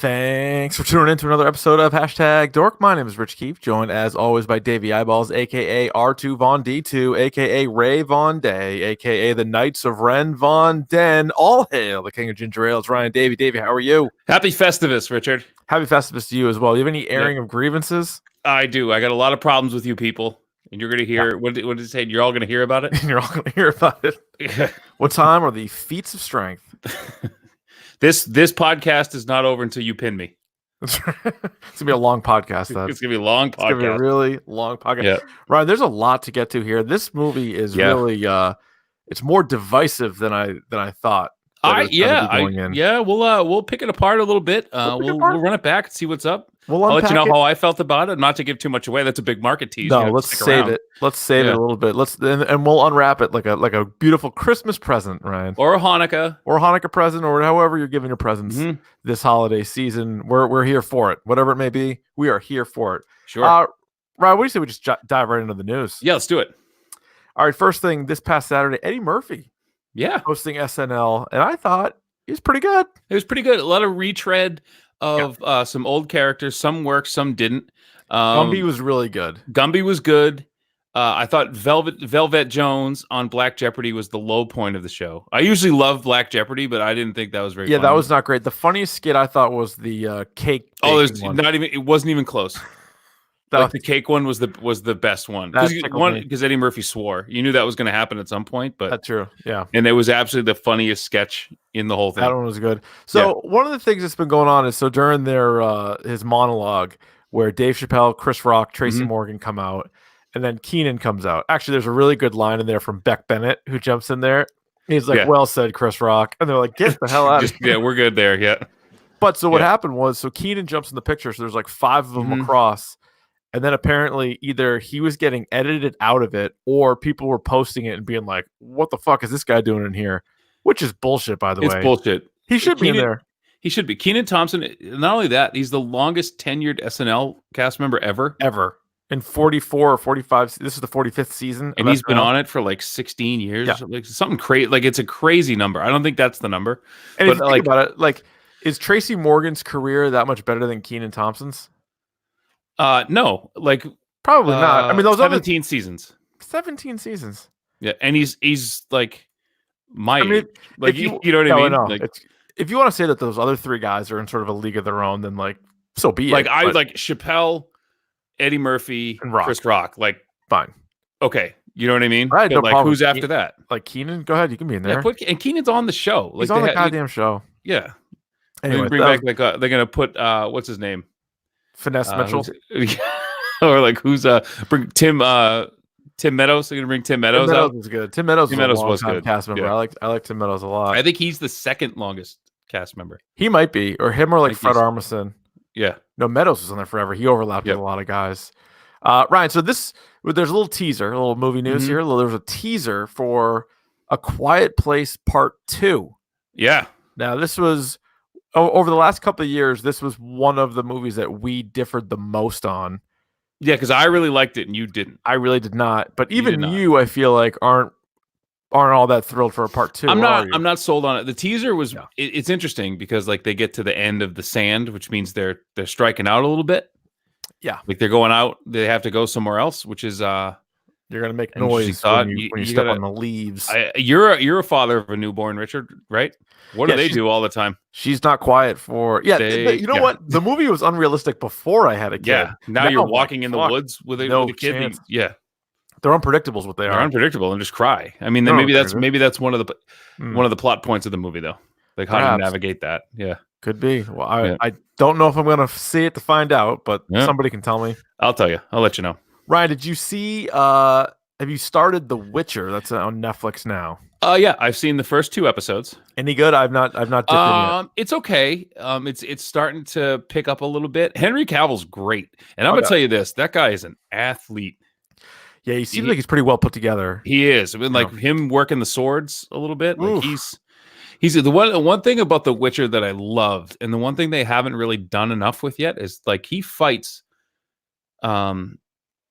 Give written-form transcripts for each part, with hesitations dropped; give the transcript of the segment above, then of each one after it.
Thanks for tuning in to another episode of Hashtag Dork. My name is Rich Keefe, joined as always by Davey Eyeballs, aka R2 Von D2, aka Ray Von Day, aka the Knights of Ren Von Den. All hail the King of Ginger Ale. It's Ryan Davey. Davey, how are you? Happy Festivus, Richard. Happy Festivus to you as well. Do you have any airing of grievances? I do. I got a lot of problems with you people, and you're going to hear, what did it say? You're all going to hear about it? You're all going to hear about it. What time are the feats of strength? This podcast is not over until you pin me. It's going to be a long podcast. It's going to be a long podcast. It's going to be a really long podcast. Yeah. Ryan, there's a lot to get to here. This movie is really, it's more divisive than I thought. We'll pick it apart a little bit. We'll run it back and see what's up. I'll let you know how I felt about it. Not to give too much away. That's a big market tease. No, let's save it. Let's save it a little bit. And we'll unwrap it like a beautiful Christmas present, Ryan, or a Hanukkah present, or however you're giving your presents this holiday season. We're here for it, whatever it may be. We are here for it. Sure, Ryan. What do you say we just dive right into the news? Yeah, let's do it. All right, first thing, this past Saturday, Eddie Murphy, hosting SNL, and I thought he was pretty good. It was pretty good. A lot of retread of some old characters. Some worked, some didn't. Gumby was really good. Gumby was good. I thought Velvet Jones on Black Jeopardy was the low point of the show. I usually love Black Jeopardy, but I didn't think that was very funny. That was not great. The funniest skit I thought was the cake. It wasn't even close. The cake one was the best one because Eddie Murphy swore. You knew that was going to happen at some point, but that's true. Yeah, and it was absolutely the funniest sketch in the whole thing. That one was good. So one of the things that's been going on is during their his monologue where Dave Chappelle, Chris Rock, Tracy Morgan come out, and then Keenan comes out. Actually, there's a really good line in there from Beck Bennett who jumps in there. He's like, "Well said, Chris Rock," and they're like, "Get the hell out!" We're good there. Yeah. But what happened was Keenan jumps in the picture. So there's like 5 of them across. And then apparently either he was getting edited out of it or people were posting it and being like, what the fuck is this guy doing in here? Which is bullshit, by the way. It's bullshit. He should be in there. He should be. Kenan Thompson, not only that, he's the longest tenured SNL cast member ever. In 44 or 45. This is the 45th season. And he's been on it for like 16 years. Yeah. Like something crazy. Like it's a crazy number. I don't think that's the number. And if you think about it, is Tracy Morgan's career that much better than Kenan Thompson's? No, probably not. I mean, those 17 seasons. 17 seasons. Yeah, and he's like my age. Like you know what I mean? If you want to say that those other 3 guys are in sort of a league of their own, then so be it. I like Chappelle, Eddie Murphy, and Chris Rock. Fine. Okay, you know what I mean? Right. No problem. Who's after that? Keenan. Go ahead. You can be in there. Yeah, and Keenan's on the show. He's on the goddamn show. Yeah. Anyway, bring back they're gonna put what's his name? Finesse Mitchell, or who's bring Tim Meadows? They're gonna bring Tim Meadows. Tim Meadows out. Was good. Tim Meadows was good. Cast member. Yeah. I like Tim Meadows a lot. I think he's the second longest cast member. He might be, or him, or Fred Armisen. Yeah. No, Meadows was on there forever. He overlapped with a lot of there's a little teaser, a little movie news here. There's a teaser for A Quiet Place Part 2. Yeah. Now this was. Over the last couple of years, this was one of the movies that we differed the most on. Yeah, because I really liked it and you didn't. I really did not. But even you, I feel like, aren't all that thrilled for a part 2. I'm not sold on it. The teaser was it's interesting because they get to the end of the sand, which means they're striking out a little bit. Yeah, they're going out. They have to go somewhere else, which is you're gonna make noise when you step on the leaves. You're a father of a newborn, Richard, right? What do they do all the time? She's not quiet for you know what? The movie was unrealistic before I had a kid. Yeah. Now you're walking in the woods with a kid. Yeah. They're unpredictable is what they are. They're unpredictable and just cry. I mean, maybe that's one of the plot points of the movie though. Like how to navigate that. Yeah. Could be. Well, I don't know if I'm gonna see it to find out, but somebody can tell me. I'll tell you. I'll let you know. Ryan, did you see have you started The Witcher? That's on Netflix now. Yeah, I've seen the first 2 episodes. Any good? I've not dipped in yet. It's okay. It's starting to pick up a little bit. Henry Cavill's great. And I'm gonna tell you this, that guy is an athlete. Yeah, he seems like he's pretty well put together. He is. I mean, him working the swords a little bit. Like he's the one thing about The Witcher that I loved, and the one thing they haven't really done enough with yet is he fights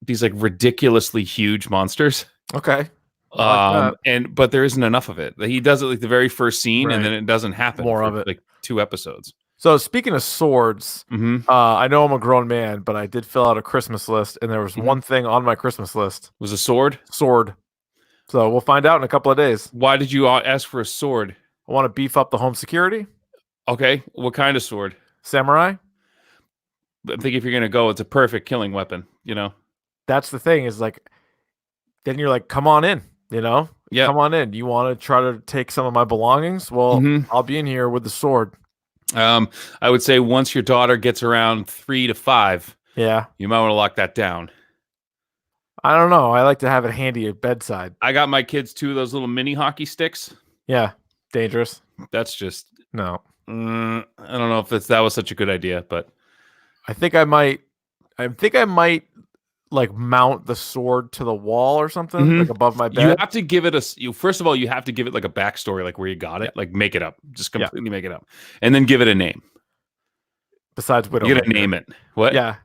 these ridiculously huge monsters. Okay. But there isn't enough of it. He does it the very first scene, and then it doesn't happen. More of it, 2 episodes. So speaking of swords, Mm-hmm. I know I'm a grown man, but I did fill out a Christmas list, and there was Mm-hmm. one thing on my Christmas list: Was a sword? sword. So we'll find out in a couple of days. Why did you ask for a sword? I want to beef up the home security. Okay, what kind of sword? Samurai. I think if you're gonna go, it's a perfect killing weapon. You know. That's the thing. Is like, then you're like, come on in. Yeah. Come on in. You want to try to take some of my belongings? Well, Mm-hmm. I'll be in here with the sword. I would say once your daughter gets around 3 to 5, Yeah. you might want to lock that down. I don't know. I like to have it handy at bedside. I got my kids 2 of those little mini hockey sticks. Yeah. Dangerous. That's just No. I don't know if that was such a good idea, but I think I might. Like mount the sword to the wall or something, like above my bed. you have to give it first of all, you have to give it like a backstory, like where you got it, like make it up, just completely make it up, and then give it a name. Besides Widowmaker. You gotta name it. What? Yeah.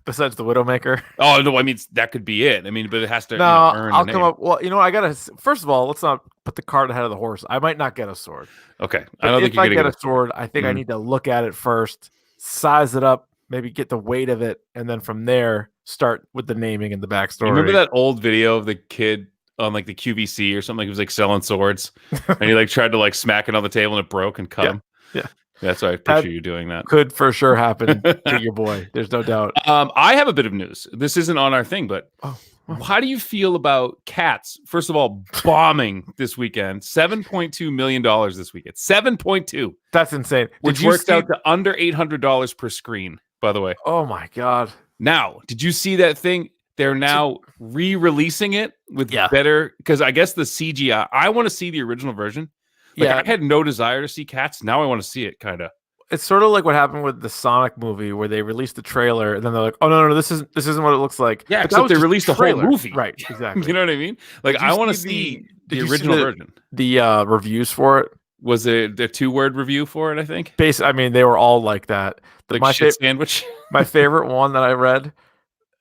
Besides the Widowmaker. Oh no, I mean that could be it. I mean, but it has to. No, earn I'll the come name. up. Well, I gotta. First of all, let's not put the cart ahead of the horse. I might not get a sword. Okay, But I don't think if you're I gonna get a sword, I think I need to look at it first, size it up, maybe get the weight of it, and then from there start with the naming and the backstory. You remember that old video of the kid on like the QVC or something? He was like selling swords, and he like tried to like smack it on the table and it broke and cut him. Yeah. That's why I picture you doing that. Could for sure happen to your boy. There's no doubt. I have a bit of news. This isn't on our thing, but Oh. how do you feel about Cats? First of all, bombing this weekend, $7.2 million this weekend. 7.2. That's insane. Which works out to under $800 per screen, by the way. Oh my God. Now, did you see that thing? They're now re-releasing it with better, because I guess the CGI. I want to see the original version. Like, I had no desire to see Cats. Now I want to see it, kind of. It's sort of like what happened with the Sonic movie, where they released the trailer and then they're like, "Oh no, this isn't what it looks like." Yeah, except they released the whole movie. Right? Exactly. You know what I mean? Like, I want to see the original version. The reviews for it. Was it a 2-word review for it? I think. I mean, they were all like that. Like my shit sandwich. My favorite one that I read,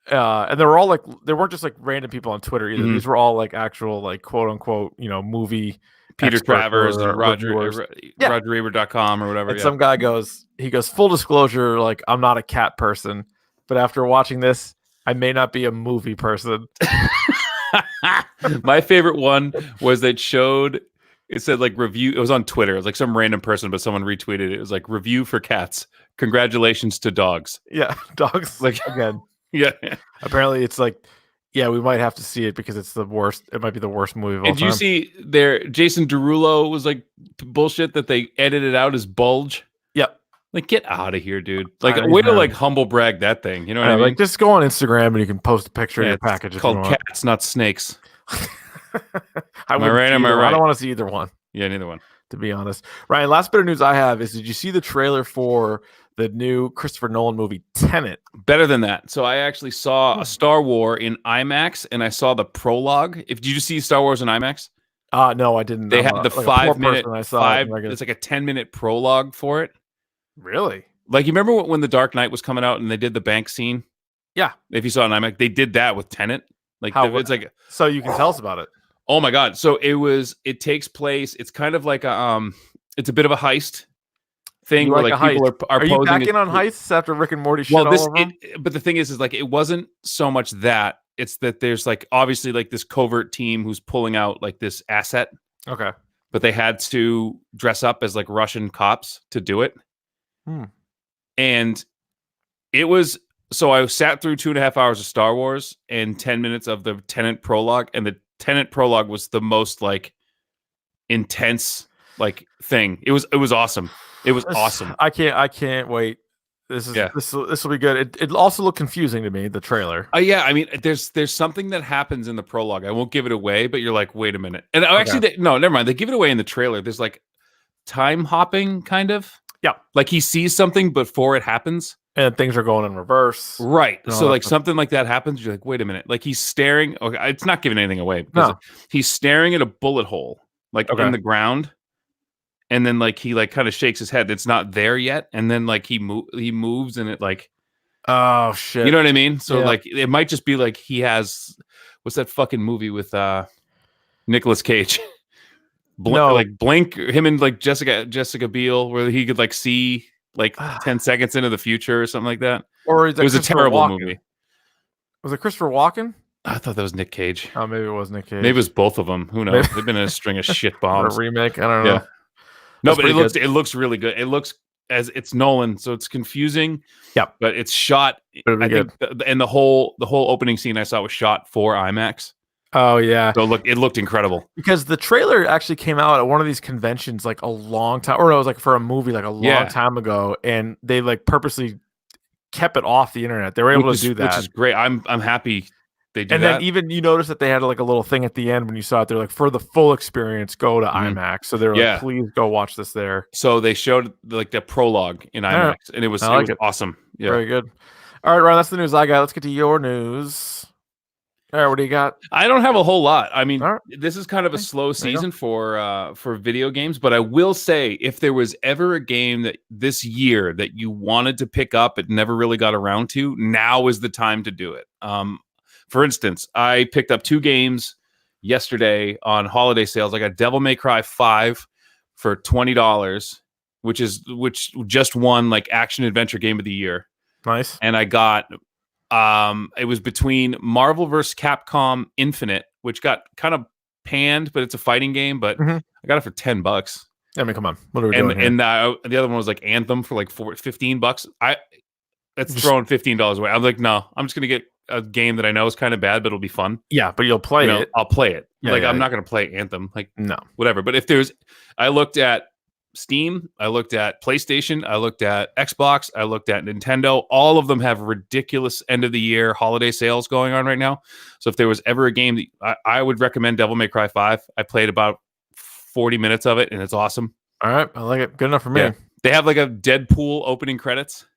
and they were all like, they weren't just like random people on Twitter either. These were all like actual, like, quote unquote, movie. Peter Travers and RogerEbert.com or whatever. And some guy goes, full disclosure, like, I'm not a cat person, but after watching this, I may not be a movie person. My favorite one was it said like review. It was on Twitter. It was like some random person, but someone retweeted it. It was like review for cats. Congratulations to dogs. Yeah, dogs. Like again. Yeah. Apparently, it's like, yeah, we might have to see it because it's the worst. It might be the worst movie of all time. Did you see Jason Derulo was like bullshit that they edited out his bulge? Yep. Like, get out of here, dude. Like, way to like humble brag that thing. You know what I mean? Like, just go on Instagram and you can post a picture of your package. It's called Cats, not Snakes. Am I right? I don't want to see either one. Yeah, neither one. To be honest. Ryan, last bit of news I have is, did you see the trailer for the new Christopher Nolan movie Tennant? Better than that. So I actually saw a Star Wars in IMAX, and I saw the prologue. Did you see Star Wars in IMAX? No, I didn't. They had the like 5-minute. It's like a 10-minute prologue for it. Really? Like, you remember when The Dark Knight was coming out and they did the bank scene? Yeah. If you saw it in IMAX, they did that with Tennant. Like, it's like, so you can tell us about it. Oh my God! So it takes place. It's kind of like it's a bit of a heist thing where like people are you back in on heists after Rick and Morty shit all over them? But the thing is like, it wasn't so much that. It's that there's like obviously like this covert team who's pulling out like this asset. Okay. But they had to dress up as like Russian cops to do it. And it was, so I sat through 2.5 hours of Star Wars and 10 minutes of the Tennant prologue, and the Tennant prologue was the most like intense like thing. It was awesome. It was awesome. I can't wait. This will be good. It also looked confusing to me, the trailer. Yeah, I mean, there's something that happens in the prologue. I won't give it away, but you're like, wait a minute. And actually, no, never mind. They give it away in the trailer. There's like time hopping, kind of. Yeah, like he sees something before it happens. And things are going in reverse. Right. So like something like that happens. You're like, wait a minute. Like he's staring. Okay, it's not giving anything away. Because he's staring at a bullet hole, like in the ground. And then like he like kind of shakes his head. It's not there yet. And then like he moves and it like, oh shit. You know what I mean? So like it might just be like he has, what's that fucking movie with Nicolas Cage? Like Blink, him and like Jessica Biel, where he could like see like 10 seconds into the future or something like that. Or is It was a terrible movie. Was it Christopher Walken? I thought that was Nick Cage. Oh, maybe it was Nick Cage. Maybe it was both of them. Who knows? They've been in a string of shit bombs. A remake. I don't know. No, but it looks really good. It looks as it's Nolan, so it's confusing. Yep. But it's shot. I think, and the whole opening scene I saw was shot for IMAX. Oh yeah. So it looked incredible. Because the trailer actually came out at one of these conventions like a long time, or it was like for a movie like a long time ago, and they like purposely kept it off the internet. They were able to do that, which is great. I'm happy they do that. And then even you notice that they had like a little thing at the end when you saw it. They're like, for the full experience, go to IMAX. So they were like, please go watch this there. So they showed like the prologue in IMAX, and it was awesome. Yeah, very good. All right, Ron, that's the news I got. Let's get to your news. All right, what do you got? I don't have a whole lot. I mean, this is kind of a slow season for video games, but I will say if there was ever a game that this year that you wanted to pick up but never really got around to, now is the time to do it. For instance, I picked up 2 games yesterday on holiday sales. I got Devil May Cry 5 for $20, which just won like action adventure game of the year. Nice. And I got it was between Marvel vs. Capcom Infinite, which got kind of panned, but it's a fighting game. But I got it for $10. I mean, come on, what are we doing here? And the other one was like Anthem for like $15. That's throwing $15 away. I'm like, no, I'm just gonna get a game that I know is kind of bad, but it'll be fun. Yeah, but you'll play it. I'll play it. I'm not gonna play Anthem. Like, no, whatever. But if there's, I looked at Steam, I looked at PlayStation, I looked at Xbox, I looked at Nintendo. All of them have ridiculous end of the year holiday sales going on right now. So if there was ever a game that I would recommend, Devil May Cry 5. I played about 40 minutes of it, and it's awesome. All right, I like it. Good enough for me. Yeah. They have like a Deadpool opening credits.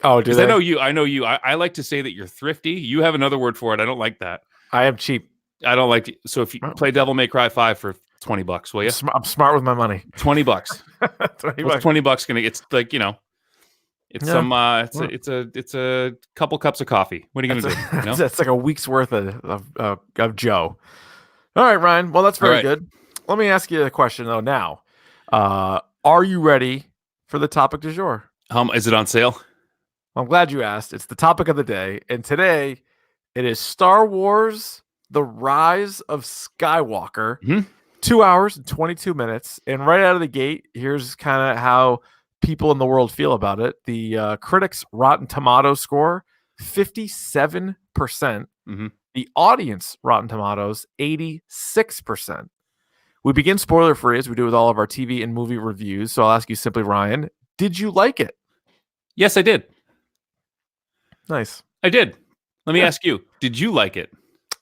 Oh, do they? I know you. I like to say that you're thrifty. You have another word for it. I don't like that. I am cheap. I don't like it. So if you play Devil May Cry 5 for $20, will you? I'm smart with my money. $20. $20. $20 gonna? It's like, it's some. It's a couple cups of coffee. What are you gonna do? You know? That's like a week's worth of Joe. All right, Ryan. Well, that's very good. Let me ask you a question though. Now, are you ready for the topic du jour? Is it on sale? I'm glad you asked. It's the topic of the day, and today it is Star Wars: The Rise of Skywalker. 2 hours and 22 minutes. And right out of the gate, here's kind of how people in the world feel about it. The critics' Rotten Tomatoes score, 57%. The audience Rotten Tomatoes, 86%. We begin spoiler-free, as we do with all of our TV and movie reviews. So I'll ask you simply, Ryan, did you like it? Yes, I did. Nice. I did. Let me ask you, did you like it?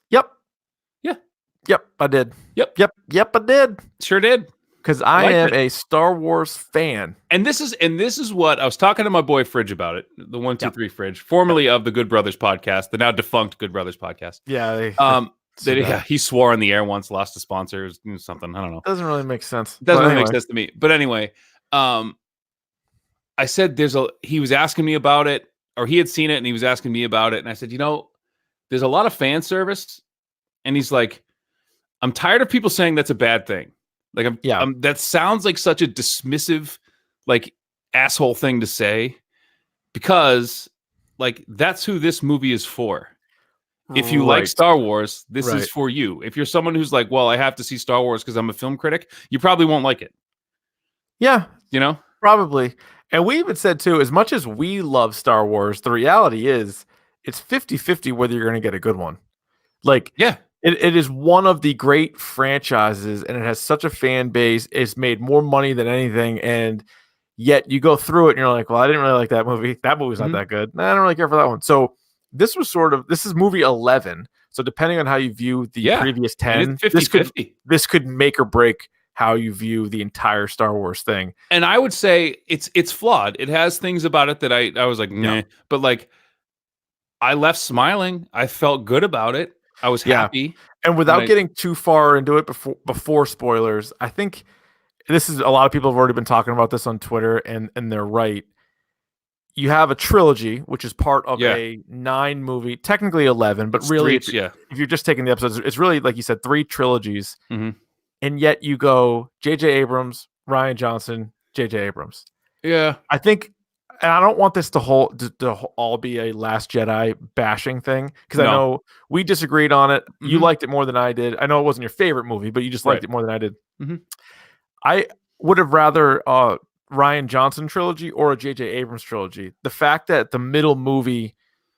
Yep. Yeah. Yep, I did. Yep, I did. Sure did. Because I am a Star Wars fan. And this is what I was talking to my boy Fridge about it. The 123 Fridge, formerly of the Good Brothers podcast, the now defunct Good Brothers podcast. Yeah. He swore on the air once, lost a sponsor, something. I don't know. Doesn't really make sense. Doesn't really make sense to me. But anyway, I said he was asking me about it, or he had seen it and he was asking me about it. And I said, there's a lot of fan service. And he's like, I'm tired of people saying that's a bad thing. Like, that sounds like such a dismissive, like, asshole thing to say, because, like, that's who this movie is for. If you like Star Wars, this is for you. If you're someone who's like, well, I have to see Star Wars because I'm a film critic, you probably won't like it. Yeah. Probably. And we even said, too, as much as we love Star Wars, the reality is it's 50-50 whether you're going to get a good one. Like, It is one of the great franchises, and it has such a fan base. It's made more money than anything, and yet you go through it, and you're like, well, I didn't really like that movie. That movie's not that good. I don't really care for that one. So this is movie 11. So depending on how you view the previous 10, this could make or break how you view the entire Star Wars thing. And I would say it's flawed. It has things about it that I was like, nah. But like, I left smiling. I felt good about it. I was happy. And without getting too far into it before spoilers, I think this is a lot of people have already been talking about this on Twitter, and they're right. You have a trilogy, which is part of a 9 movie, technically 11, but really, if you're just taking the episodes, it's really, like you said, 3 trilogies. And yet you go J.J. Abrams, Rian Johnson, J.J. Abrams. Yeah. I think and I don't want this to all be a Last Jedi bashing thing, because I No. know we disagreed on it. You Mhm. liked it more than I did. I know it wasn't your favorite movie, but you just liked Right. it more than I did. Mhm. I would have rather Ryan Johnson trilogy or a J.J. Abrams trilogy. The fact that the middle movie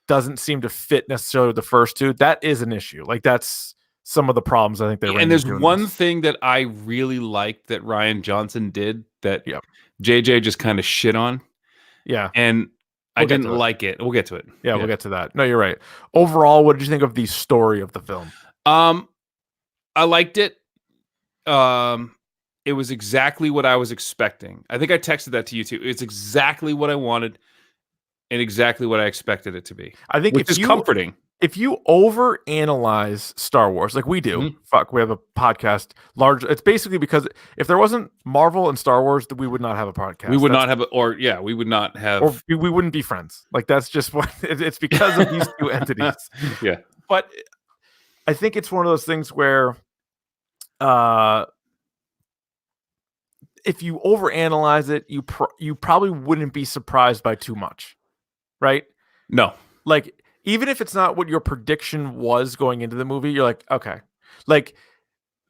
doesn't seem to fit necessarily with the first two, that is an issue. Like, that's some of the problems I think they ran And there's into in one this. thing that I really liked that Ryan Johnson did that Yeah, JJ just kind of shit on, yeah, and I we'll get didn't to it. like it. We'll get to it. Yeah, we'll get to that. No, you're right. Overall, what did you think of the story of the film? Um, I liked it. Um, it was exactly what I was expecting. I think I texted that to you too. It's exactly what I wanted and exactly what I expected it to be, I think which is comforting. if you over analyze Star Wars like we do, Mhm. fuck, we have a podcast large. It's basically because if there wasn't Marvel and Star Wars, we would not have a podcast. We would not have, we would not have, or we wouldn't be friends. Like, that's just what it's because of these two entities. Yeah. But I think it's one of those things where uh if you overanalyze it, you probably wouldn't be surprised by too much, right? No. Like, even if it's not what your prediction was going into the movie, you're like, okay. Like,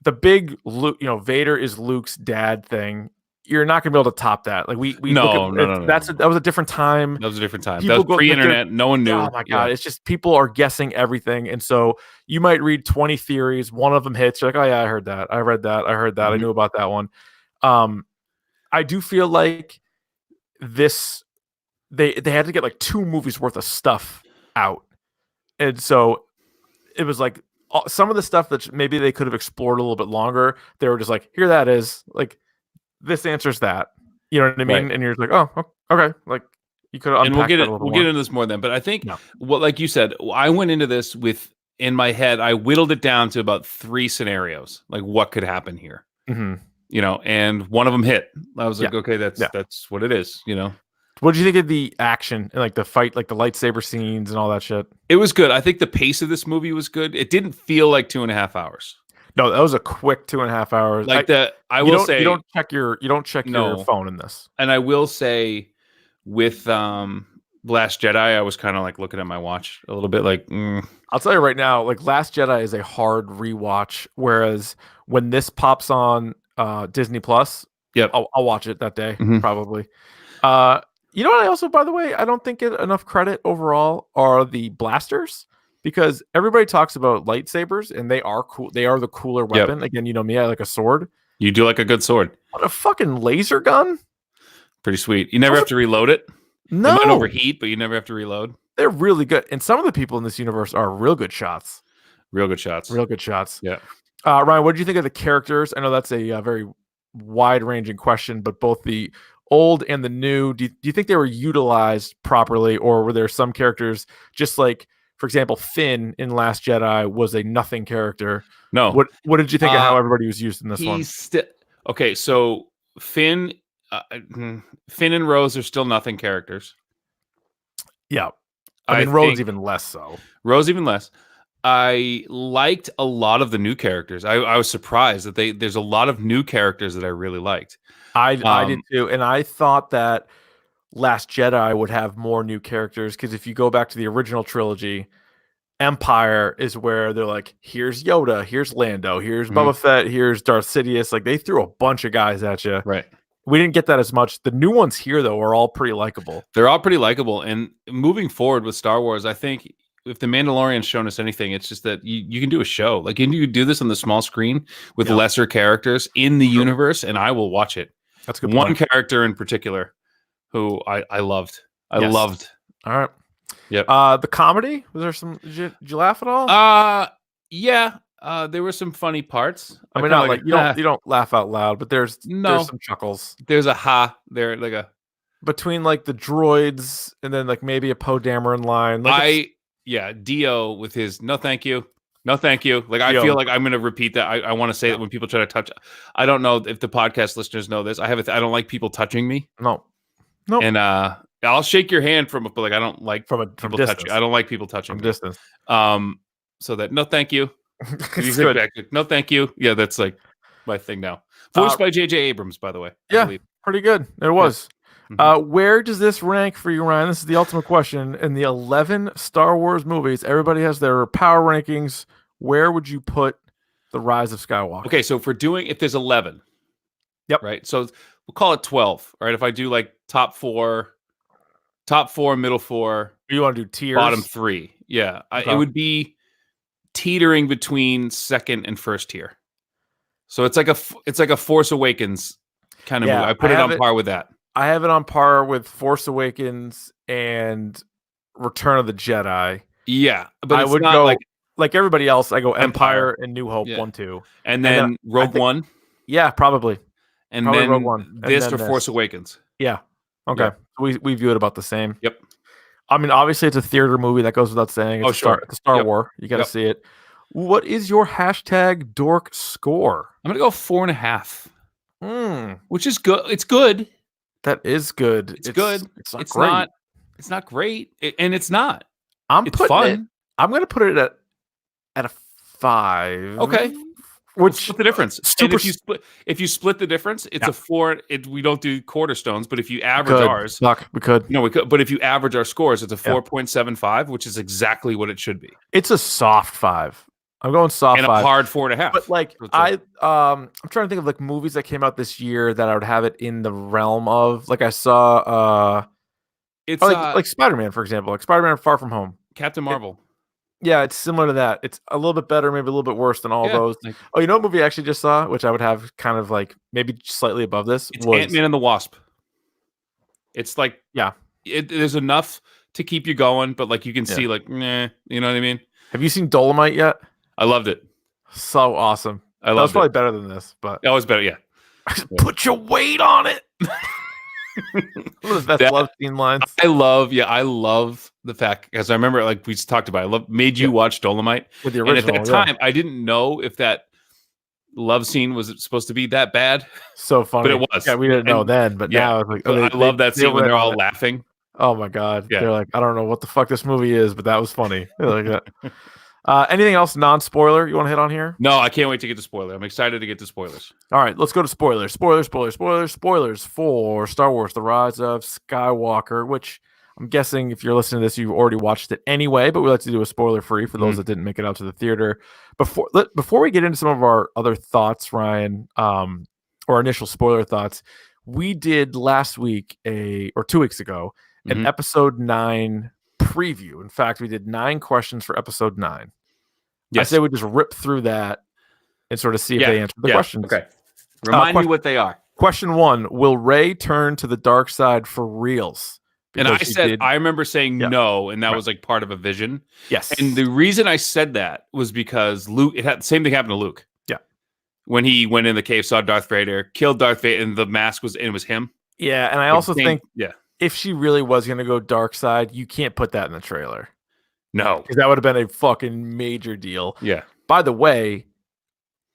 the big Luke, Vader is Luke's dad thing. You're not gonna be able to top that. Like, we No, look no, at no, no, that no. was a different time. That was a different time. That People was go like, pre-internet. No one knew. oh my Yeah. god, it's just people are guessing everything, and so you might read 20 theories, one of them hits, you're like, oh yeah, I heard that, I read that, I heard that, I Mhm. knew about that one. I do feel like this they had to get like 2 movies worth of stuff out, and so it was like some of the stuff that maybe they could have explored a little bit longer. They were just like, here that is, like, this answers that. You know what I Right. mean? And you're like, oh, okay, like, you could have And we'll unpacked get that it. a little We'll more. get into this more then. But I think Yeah. what, like you said, I went into this with in my head. I whittled it down to about 3 scenarios, like what could happen here. Mm-hmm. And one of them hit. I was like, Yeah. okay, Yeah. that's what it is. What did you think of the action and like the fight, like the lightsaber scenes and all that shit? It was good. I think the pace of this movie was good. It didn't feel like 2.5 hours. No, that was a quick 2.5 hours. Like I will say you don't check your your no, phone in this. and I will say with Last Jedi, I was kind of like looking at my watch a little bit, like. I'll tell you right now, like, Last Jedi is a hard rewatch. Whereas when this pops on Disney Plus, Yep. I'll watch it that day, Mhm. probably. You know what? I also, by the way, I don't think get enough credit overall are the blasters, because everybody talks about lightsabers and they are cool. They are the cooler weapon. Again, you know me, I like a sword. You do like a good sword. What a fucking laser gun! Pretty sweet. You never have to reload it. No, It might overheat, but you never have to reload. they're really good. And some of the people in this universe are real good shots. Real good shots. Real good shots. Yeah. Ryan, what did you think of the characters? I know that's a very wide-ranging question, but both the old and the new, do you think they were utilized properly, or were there some characters, just like, for example, Finn in Last Jedi was a nothing character? No. What did you think of how everybody was used in this one? Okay, so Finn and Rose are still nothing characters. Yeah. I mean, Rose even less so. Rose even less. I liked a lot of the new characters. I was surprised that there's a lot of new characters that I really liked. I did too, and I thought that Last Jedi would have more new characters, because if you go back to the original trilogy, Empire is where they're like, here's Yoda, here's Lando, here's Boba Fett, here's Darth Sidious. Like, they threw a bunch of guys at you. Right. We didn't get that as much. The new ones here, though, are all pretty likable. They're all pretty likable. And moving forward with Star Wars, I think if The Mandalorian's shown us anything, it's just that you can do a show. Like, you can do this on the small screen with lesser characters in the universe, and I will watch it. That's a good One point. character in particular who I loved. I loved. All right. Yep. The comedy, was there some? Did you laugh at all? Yeah. There were some funny parts. I mean, not like you don't laugh out loud, but there's some chuckles. There's a ha there, like a between like the droids and then like maybe a Poe Dameron line. Dio with his no thank you. No, thank you. Like, I feel like I'm going to repeat that. I want to say that when people try to touch. I don't know if the podcast listeners know this. I don't like people touching me. No. And I'll shake your hand but like I don't like from touching. I don't like people touching from distance. So that no, thank you. No, thank you. Yeah, that's like my thing now. Voiced by J.J. Abrams, by the way. Yeah, pretty good. It was. Where does this rank for you, Ryan? This is the ultimate question. In the 11 Star Wars movies, everybody has their power rankings. Where would you put The Rise of Skywalker? Okay, so if there's 11, yep, right? So we'll call it 12, right? If I do like top four, middle four, you want to do tiers? Bottom three, yeah. It would be teetering between second and first tier. So it's like a Force Awakens kind of movie. I put it on par with that. I have it on par with Force Awakens and Return of the Jedi. Yeah, but I would go like everybody else. I go Empire and New Hope 1, 2, and then Rogue One. Yeah, probably. And probably then Rogue One. This or Force Awakens. Yeah. Okay. Yeah. We view it about the same. Yep. I mean, obviously, it's a theater movie. That goes without saying. It's a Star Wars. You got to see it. What is your hashtag Dork Score? I'm gonna go 4.5. Which is good. It's good. That is good. It's good. It's not great. It's not great, and it's not. It's fun. I'm gonna put it at a 5. Okay. Which split the difference. And if you split the difference, it's a 4. We don't do quarter stones, but if you average ours, we could. No, we could. But if you average our scores, it's a 4.75, which is exactly what it should be. It's a soft 5. I'm going soft and 5. A hard 4.5. But like I'm trying to think of like movies that came out this year that I would have it in the realm of. Like I saw like Spider-Man, for example, like Spider-Man Far From Home. Captain Marvel. Yeah, it's similar to that. It's a little bit better, maybe a little bit worse than all those. You know what movie I actually just saw, which I would have kind of like maybe slightly above this? It's Ant-Man and the Wasp. It's like, yeah, there's enough to keep you going, but like you can see like, nah, you know what I mean? Have you seen Dolomite yet? I loved it. So awesome. That was probably better than this, but that was better, yeah. Put your weight on it. One of the best love scene lines. I love the fact, because I remember, like we just talked about, made you watch Dolomite with the original. And at that time, I didn't know if that love scene was supposed to be that bad. So funny, but it was. Yeah, we didn't know then, but now it's like, I love that scene when they're all laughing. Oh my god, they're like, I don't know what the fuck this movie is, but that was funny. Like that. Anything else non-spoiler you want to hit on here? No, I can't wait to get to spoiler. I'm excited to get to spoilers. All right, let's go to spoilers. Spoilers for Star Wars: The Rise of Skywalker, which I'm guessing if you're listening to this, you've already watched it anyway, but we like to do a spoiler-free for those that didn't make it out to the theater. Before we get into some of our other thoughts, Ryan, or initial spoiler thoughts, we did last week or 2 weeks ago an episode 9 preview. In fact, we did 9 questions for episode 9. Yes. I say we just rip through that and sort of see if they answer the questions. Okay. Remind me what they are. Question 1, will Rey turn to the dark side for reals? Because I remember saying no, and that was like part of a vision. Yes. And the reason I said that was because Luke, the same thing happened to Luke. Yeah. When he went in the cave, saw Darth Vader, killed Darth Vader, and the mask was him. Yeah. And I also think if she really was going to go dark side, you can't put that in the trailer. No. Because that would have been a fucking major deal. Yeah. By the way,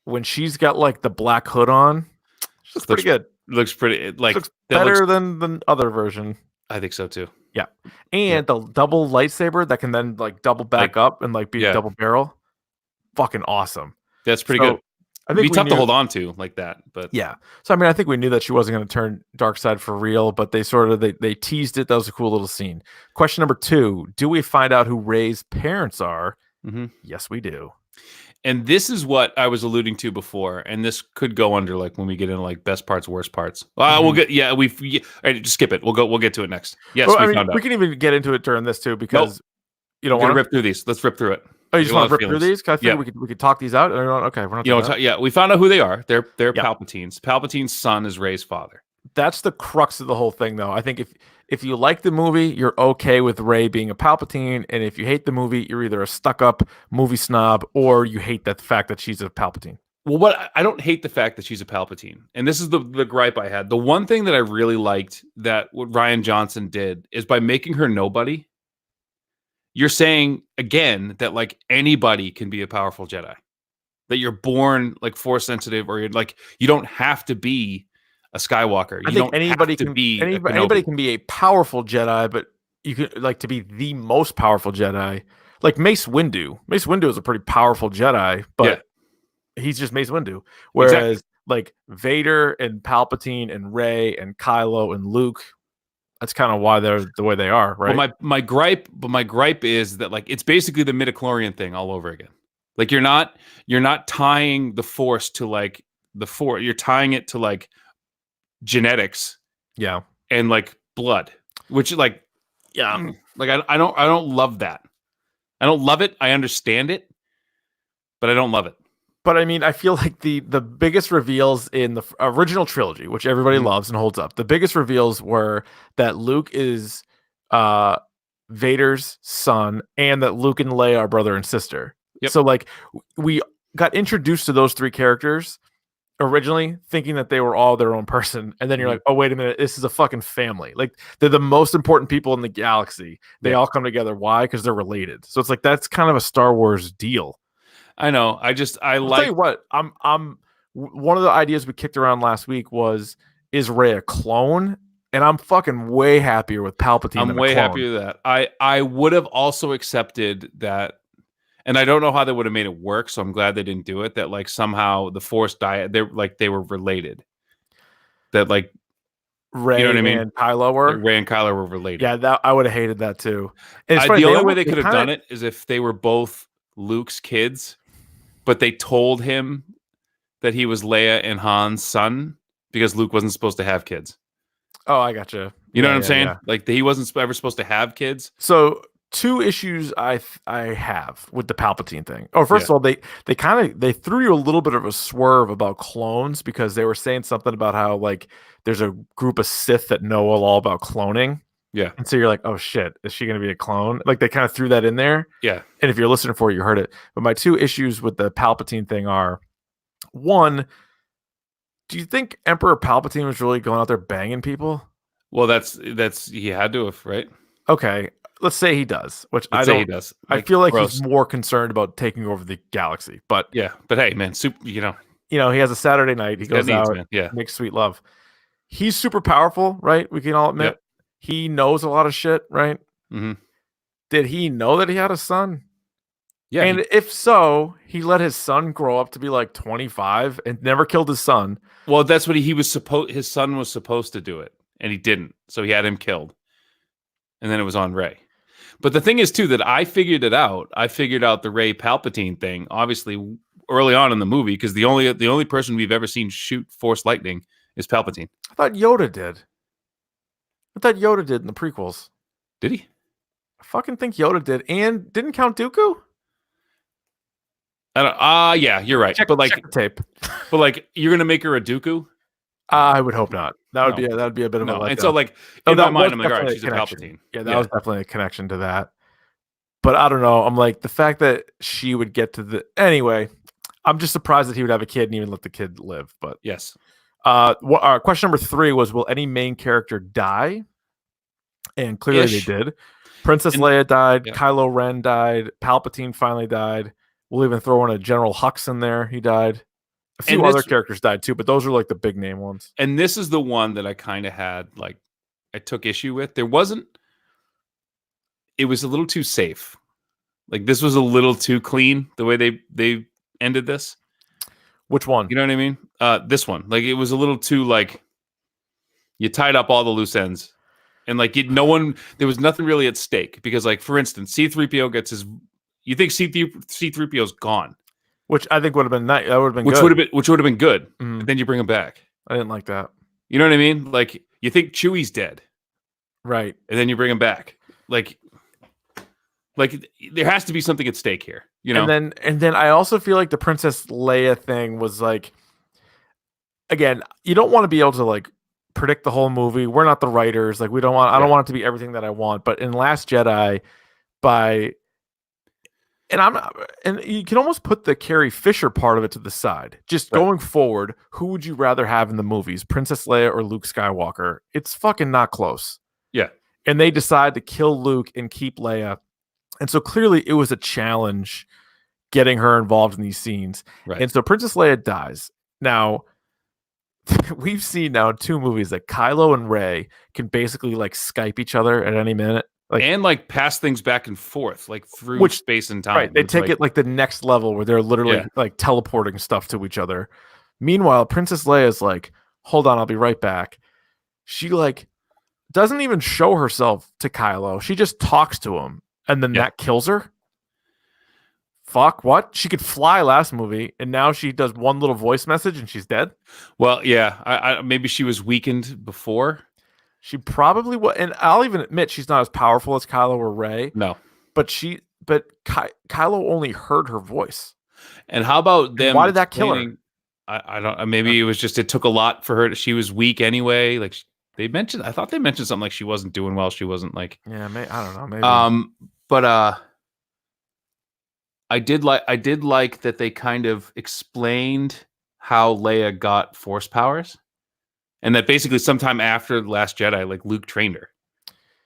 when she's got like the black hood on, she looks pretty good. Looks pretty looks better than the other version. I think so too. Yeah. And the double lightsaber that can then like double back up and like be a double barrel. Fucking awesome. That's pretty good. I think it'd be tough to hold on to like that, but yeah. So I mean, I think we knew that she wasn't going to turn dark side for real, but they sort of they teased it. That was a cool little scene. Question number 2: do we find out who Rey's parents are? Yes, we do. And this is what I was alluding to before, and this could go under like when we get into like best parts, worst parts. We'll get all right, just skip it. We'll get to it next. Yes, we found out. We can even get into it during this too because you don't want to rip through these. Let's rip through it. Oh, you just want to rip through these? Because I think we could talk these out. Okay, we're not. We found out who they are. They're Palpatines. Palpatine's son is Rey's father. That's the crux of the whole thing, though. I think if you like the movie, you're okay with Rey being a Palpatine, and if you hate the movie, you're either a stuck-up movie snob or you hate the fact that she's a Palpatine. Well, I don't hate the fact that she's a Palpatine, and this is the gripe I had. The one thing that I really liked that what Rian Johnson did is by making her nobody. You're saying again that like anybody can be a powerful Jedi, that you're born like force sensitive, or you're like you don't have to be a Skywalker. I think anybody can be a powerful Jedi, but you could like to be the most powerful Jedi, like Mace Windu. Mace Windu is a pretty powerful Jedi, but he's just Mace Windu. Whereas like Vader and Palpatine and Rey and Kylo and Luke, That's kind of why they're the way they are, right? But my gripe is that like it's basically the midichlorian thing all over again. Like you're not tying the force to like the force. You're tying it to like genetics, yeah, and like blood, which like like I don't love that. I don't love it. I understand it, but I don't love it. But I mean, I feel like the biggest reveals in the original trilogy, which everybody loves and holds up, the biggest reveals were that Luke is Vader's son, and that Luke and Leia are brother and sister. Yep. So like we got introduced to those three characters originally thinking that they were all their own person, and then you're like, oh wait a minute, this is a fucking family. Like they're the most important people in the galaxy. They all come together. Why? Because they're related. So it's like that's kind of a Star Wars deal. I know. I'll tell you what. I'm one of the ideas we kicked around last week was, is Rey a clone? And I'm fucking way happier with Palpatine. I'm way happier with that. I would have also accepted that, and I don't know how they would have made it work. So I'm glad they didn't do it. That like somehow the Force diet, they were related. That like Rey, you know what I mean? And Kylo were like Rey and Kylo were related. Yeah, that I would have hated that too. And the only way they could have done it is if they were both Luke's kids, but they told him that he was Leia and Han's son because Luke wasn't supposed to have kids. Oh, I gotcha. You know what I'm saying? Yeah. Like he wasn't ever supposed to have kids. So two issues I have with the Palpatine thing. Oh, first of all, they threw you a little bit of a swerve about clones because they were saying something about how like there's a group of Sith that know all about cloning. Yeah. And so you're like, oh shit, is she going to be a clone? Like they kind of threw that in there. Yeah. And if you're listening for it, you heard it. But my two issues with the Palpatine thing are, one, do you think Emperor Palpatine was really going out there banging people? Well, that's he had to have, right? Okay. Let's say he does, which let's say he does. Like, I feel like he's more concerned about taking over the galaxy. But yeah, but hey, man, he has a Saturday night. He goes out, makes sweet love. He's super powerful, right? We can all admit. Yep. He knows a lot of shit, right? Mm-hmm. Did he know that he had a son? Yeah. And if so, he let his son grow up to be like 25 and never killed his son. Well, that's what he was supposed. His son was supposed to do it, and he didn't. So he had him killed, and then it was on Rey. But the thing is, too, that I figured it out. I figured out the Rey Palpatine thing, obviously, early on in the movie, because the only person we've ever seen shoot Force lightning is Palpatine. I thought Yoda did. I thought Yoda did in the prequels. Did he? I fucking think Yoda did. And didn't Count Dooku? I don't. Yeah, you're right. Check the tape. But like, you're gonna make her a Dooku? I would hope not. That would be a bit of a letdown. And so like in my mind, I'm like, all right, she's a Palpatine. Yeah, that was definitely a connection to that. But I don't know. I'm like, the fact that she would get to anyway, I'm just surprised that he would have a kid and even let the kid live. But yes. Question number 3 was, will any main character die? And clearly they did. Princess Leia died. Yeah. Kylo Ren died. Palpatine finally died. We'll even throw in a General Hux in there. He died. A few other characters died too, but those are like the big name ones. And this is the one that I kind of had, like, I took issue with. It was a little too safe. Like, this was a little too clean, the way they ended this. Which one? You know what I mean? This one. Like, it was a little too, like, you tied up all the loose ends. And, like, there was nothing really at stake. Because, like, for instance, C-3PO gets his... You think C-3PO's gone. Which I think would have been nice. That would have been good. Which would have been good. Mm. Then you bring him back. I didn't like that. You know what I mean? Like, you think Chewie's dead. Right. And then you bring him back. Like there has to be something at stake here. You know? And then I also feel like the Princess Leia thing was like, again, you don't want to be able to like predict the whole movie. We're not the writers. Like I don't want it to be everything that I want. But in Last Jedi, and you can almost put the Carrie Fisher part of it to the side. Just going forward, who would you rather have in the movies, Princess Leia or Luke Skywalker? It's fucking not close. Yeah. And they decide to kill Luke and keep Leia. And so clearly it was a challenge getting her involved in these scenes. Right. And so Princess Leia dies. Now, we've seen now 2 movies that Kylo and Rey can basically like Skype each other at any minute. Like pass things back and forth, like through space and time. Right. They take it like the next level where they're literally like teleporting stuff to each other. Meanwhile, Princess Leia is like, hold on, I'll be right back. She like doesn't even show herself to Kylo. She just talks to him, and then that kills her. Fuck, what? She could fly last movie, and now she does one little voice message, and she's dead? Well, yeah. I maybe she was weakened before. She probably was, and I'll even admit she's not as powerful as Kylo or Rey. No. But Kylo only heard her voice. And how about them? Why did that kill her? I don't. Maybe it was just it took a lot for her. She was weak anyway. Like I thought they mentioned something like she wasn't doing well. She wasn't like. Yeah, I don't know. Maybe. But I did like that they kind of explained how Leia got Force powers, and that basically sometime after The Last Jedi, like Luke trained her.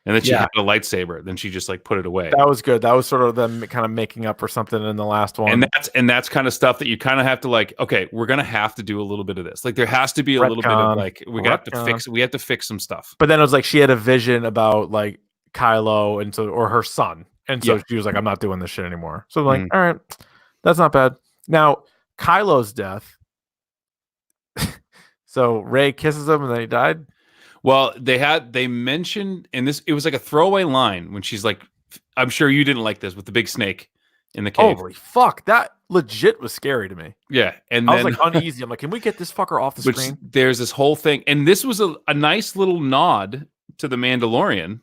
And then she had a lightsaber. Then she just like put it away. That was good. That was sort of them kind of making up for something in the last one. And that's kind of stuff that you kind of have to like. Okay, we're gonna have to do a little bit of this. Like there has to be a little bit of like we have to fix some stuff. But then it was like she had a vision about like Kylo and or her son, and so she was like, "I'm not doing this shit anymore." So I'm like, all right, that's not bad. Now Kylo's death. So Rey kisses him and then he died. Well, they mentioned in this, it was like a throwaway line when she's like, I'm sure you didn't like this with the big snake in the cave. Holy fuck. That legit was scary to me. Yeah. And I was like uneasy. I'm like, can we get this fucker off the screen? There's this whole thing. And this was a nice little nod to the Mandalorian.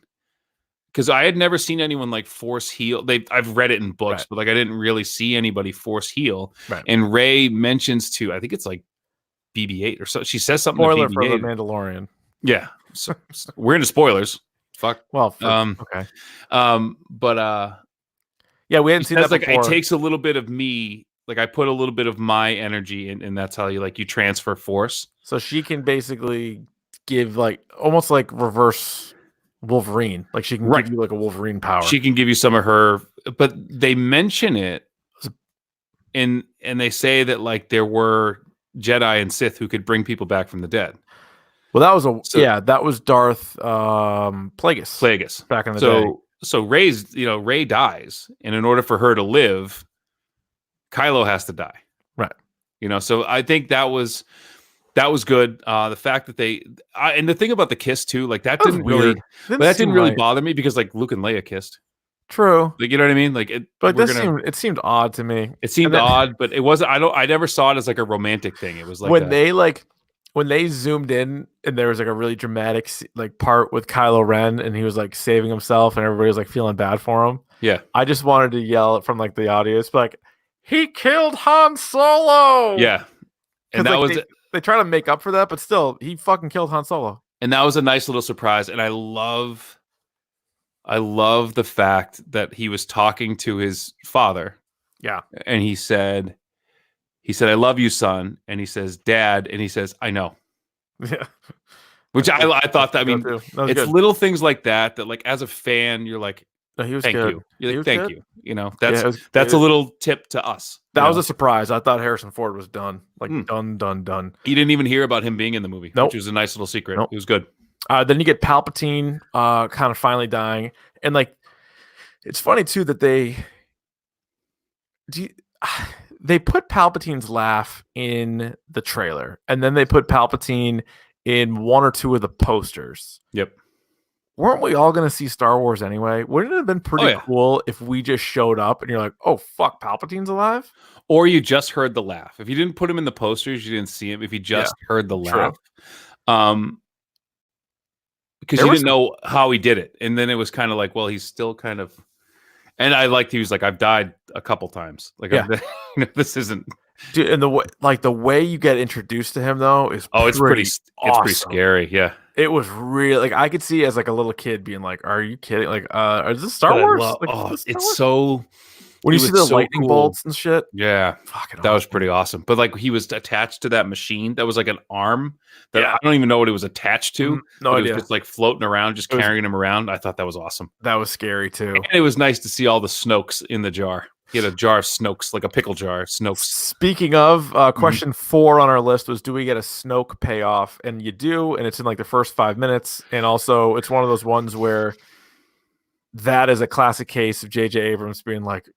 Because I had never seen anyone like force heal. I've read it in books, but like I didn't really see anybody force heal. Right. And Rey mentions to, I think it's like BB-8 or so. She says something. Spoiler for the Mandalorian. Yeah, so we're into spoilers. Fuck. Well, okay. But yeah, we hadn't seen that like before. It takes a little bit of me. Like I put a little bit of my energy in, and that's how you transfer force. So she can basically give like almost like reverse Wolverine. Like she can give you like a Wolverine power. She can give you some of her, but they mention it, and they say that like there were Jedi and Sith who could bring people back from the dead. Well, that was Darth Plagueis back in the day. So Rey dies, and in order for her to live, Kylo has to die. Right. So I think that was good. The fact that and the thing about the kiss too, like that didn't really bother me because like Luke and Leia kissed. True. Like, you know what I mean? Like it seemed odd to me. It seemed odd, but it wasn't. I never saw it as like a romantic thing. It was like when they zoomed in and there was like a really dramatic like part with Kylo Ren and he was like saving himself and everybody was like feeling bad for him. Yeah. I just wanted to yell it from like the audience, like, he killed Han Solo. Yeah. And that was they try to make up for that, but still he fucking killed Han Solo. And that was a nice little surprise. And I love the fact that he was talking to his father. Yeah. And he said, I love you, son. And he says, Dad. And he says, I know. Yeah. Which I thought that, I mean, it's good. Little things like that like as a fan, you're like, no, he was thank good. you. You're like, thank you. That's a little tip to us. That was a surprise. I thought Harrison Ford was done. Like done. You didn't even hear about him being in the movie, which was a nice little secret. Nope. It was good. Then you get Palpatine kind of finally dying. And like, it's funny too that they put Palpatine's laugh in the trailer, and then they put Palpatine in one or two of the posters. Yep. Weren't we all going to see Star Wars anyway? Wouldn't it have been pretty cool if we just showed up and you're like, oh, fuck, Palpatine's alive? Or you just heard the laugh. If you didn't put him in the posters, you didn't see him. If you just heard the laugh. Because you didn't know how he did it. And then it was kind of like, well, he's still kind of... And I liked he was like, I've died a couple times. Like, this isn't... Dude, and the way you get introduced to him though is it's pretty scary. Yeah, it was real. Like I could see as like a little kid being like, "Are you kidding? Like, is this Star Wars?" It's so when you see the lightning bolts and shit. Yeah, that was pretty awesome. But like he was attached to that machine that was like an arm that I don't even know what it was attached to. No idea. It was just like floating around, just carrying him around. I thought that was awesome. That was scary too. And it was nice to see all the Snokes in the jar. He had a jar of Snokes, like a pickle jar of Snokes. Speaking of, question 4 on our list was, do we get a Snoke payoff? And you do, and it's in like the first 5 minutes. And also, it's one of those ones where that is a classic case of J.J. Abrams being like,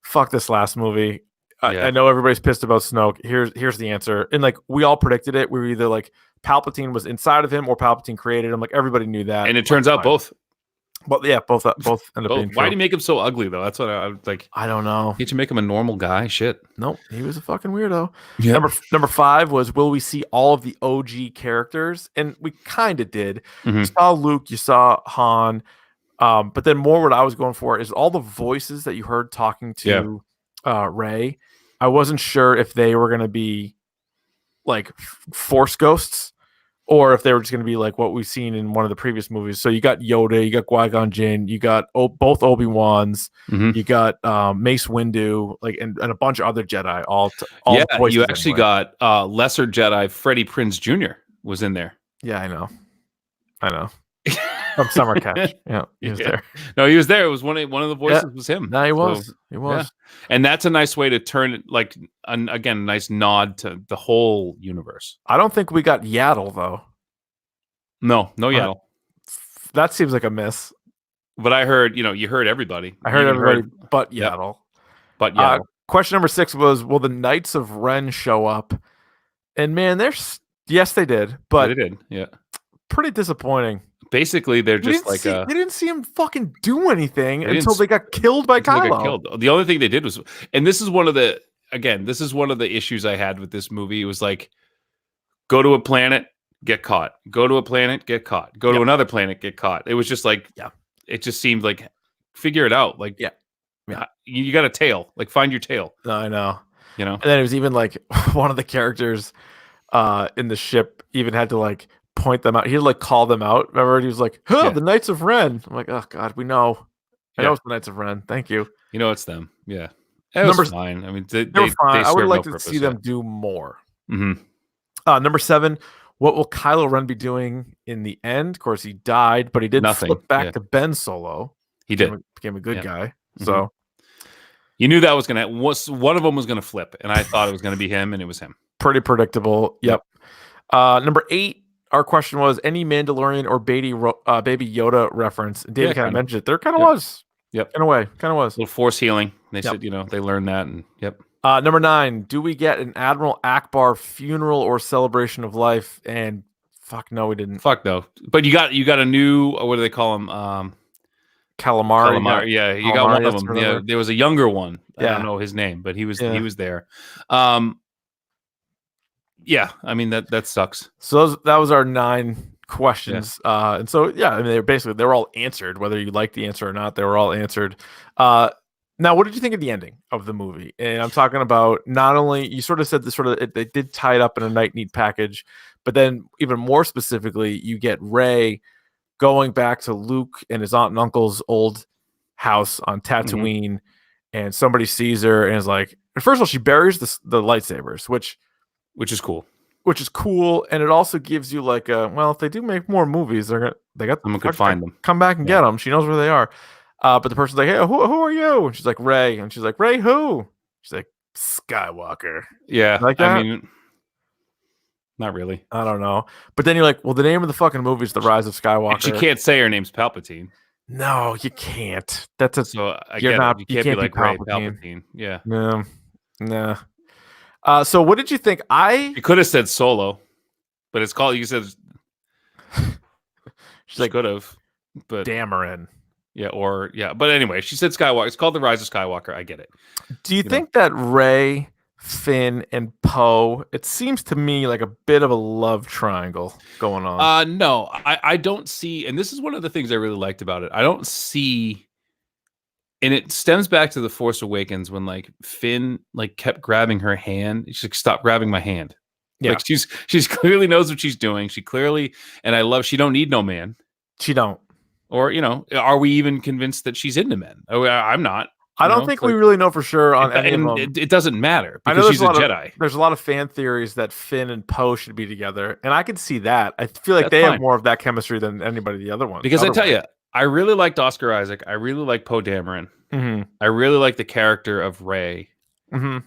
fuck this last movie. I know everybody's pissed about Snoke. Here's the answer. And like we all predicted it. We were either like Palpatine was inside of him or Palpatine created him. Like everybody knew that. And it turns out both. But yeah, both end up being true. Why do you make him so ugly though? That's what I like. I don't know. Can't you make him a normal guy? Shit. Nope, he was a fucking weirdo. Yeah. Number 5 was, will we see all of the OG characters? And we kind of did. Mm-hmm. You saw Luke, you saw Han, but then more what I was going for is all the voices that you heard talking to Rey. I wasn't sure if they were going to be like Force ghosts, or if they were just going to be like what we've seen in one of the previous movies. So you got Yoda, you got Qui-Gon Jinn, you got both Obi-Wans, you got Mace Windu, like and a bunch of other Jedi. All you actually got lesser Jedi Freddie Prinze Jr. was in there. Yeah, I know. From Summer Catch. Yeah, he was there. No, he was there. It was one of the voices was him. No, he was. So, he was. Yeah. And that's a nice way to turn it, like, again, a nice nod to the whole universe. I don't think we got Yaddle, though. No Yaddle. That seems like a miss. But I heard, you heard everybody. I heard everybody but Yaddle. But Yaddle. Question number 6 was, will the Knights of Ren show up? And man, yes, they did. But they did, yeah. Pretty disappointing. Basically, they're just like they didn't see him fucking do anything until they got killed by Kylo. The only thing they did was, and this is one of the issues I had with this movie. It was like, go to a planet, get caught. Go to a planet, get caught. Go to another planet, get caught. It was just like, it just seemed like, figure it out. Like, you got a tail. Like, find your tail. No, I know. And then it was even like one of the characters in the ship even had to like point them out. He'd like call them out. Remember, he was like, the Knights of Ren. I'm like, oh God, we know. I know it's the Knights of Ren. Thank you. It's them. Yeah. It was fine. I mean, they were fine. I would like to see them do more. Mm-hmm. Number 7, what will Kylo Ren be doing in the end? Of course, he died, but he did flip back to Ben Solo. He did. Became a good guy. Mm-hmm. So you knew that was going to, one of them was going to flip, and I thought it was going to be him, and it was him. Pretty predictable. Yep. Number 8, our question was, any Mandalorian or Baby Yoda reference? David kind of mentioned it. There kind of was. Yep. In a way. Kind of was. A little force healing. They said, they learned that. And Number 9, do we get an Admiral Akbar funeral or celebration of life? And fuck no, we didn't. Fuck no. But you got a new, what do they call him? Calamari. Yeah, you got one of them. Yeah, there was a younger one. I don't know his name, but he was there. Yeah, I mean that sucks. So that was our 9 questions. And so I mean they were all answered, whether you liked the answer or not. They were all answered. Now, what did you think of the ending of the movie? And I'm talking about, not only, you sort of said they did tie it up in a nice neat package, but then even more specifically, you get Rey going back to Luke and his aunt and uncle's old house on Tatooine, and somebody sees her and is like, first of all, she buries the lightsabers, which is cool. Which is cool, and it also gives you like if they do make more movies, someone could find them, come back and get them. She knows where they are. But the person's like, hey, who are you? And she's like, Rey. And she's like, Rey who? She's like, Skywalker. Yeah. Like that? I mean, not really. I don't know. But then you're like, well, the name of the fucking movie is The Rise of Skywalker. And she can't say her name's Palpatine. No, you can't. So I get it. You can't be like Palpatine. Yeah. No. Nah. So what did you think? You could have said Solo, but it's called, you said she's like, could have, but Dameron. Yeah, but anyway, she said Skywalker. It's called The Rise of Skywalker. I get it. Do you think that Rey, Finn, and Poe, it seems to me like a bit of a love triangle going on? No, I don't see, and this is one of the things I really liked about it. I don't see, and it stems back to The Force Awakens when like Finn like kept grabbing her hand. She's like, stop grabbing my hand. Yeah. Like she's clearly knows what she's doing. She clearly, and I love, she don't need no man. She don't. Or, are we even convinced that she's into men? I'm not. I don't think we really know for sure on any of them. It doesn't matter because she's a Jedi. There's a lot of fan theories that Finn and Poe should be together, and I can see that. I feel like they have more of that chemistry than anybody the other ones. Because I tell you, I really liked Oscar Isaac. I really like Poe Dameron. Mm-hmm. I really like the character of Rey. Mm-hmm.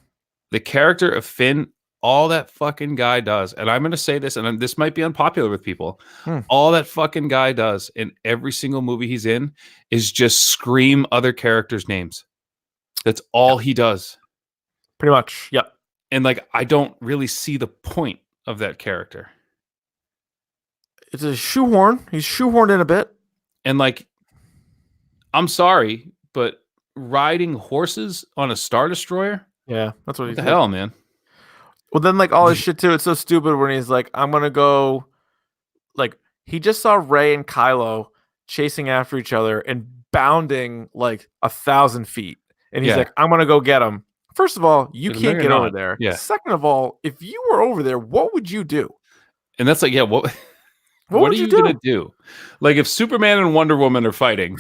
The character of Finn, all that fucking guy does, and I'm going to say this, and this might be unpopular with people, all that fucking guy does in every single movie he's in is just scream other characters' names. That's all he does. Pretty much. Yep. And like, I don't really see the point of that character. It's a shoehorn. He's shoehorned in a bit. And like, I'm sorry, but riding horses on a Star Destroyer? Yeah, that's what What he's the like. hell, man? Well, then like all his shit too. It's so stupid when he's like, "I'm gonna go." Like he just saw Rey and Kylo chasing after each other and bounding like 1,000 feet, and he's like, "I'm gonna go get him." First of all, you No, can't you're get over not. there. Yeah. Second of all, if you were over there, what would you do? And that's like, yeah, what What are you gonna do? Like if Superman and Wonder Woman are fighting,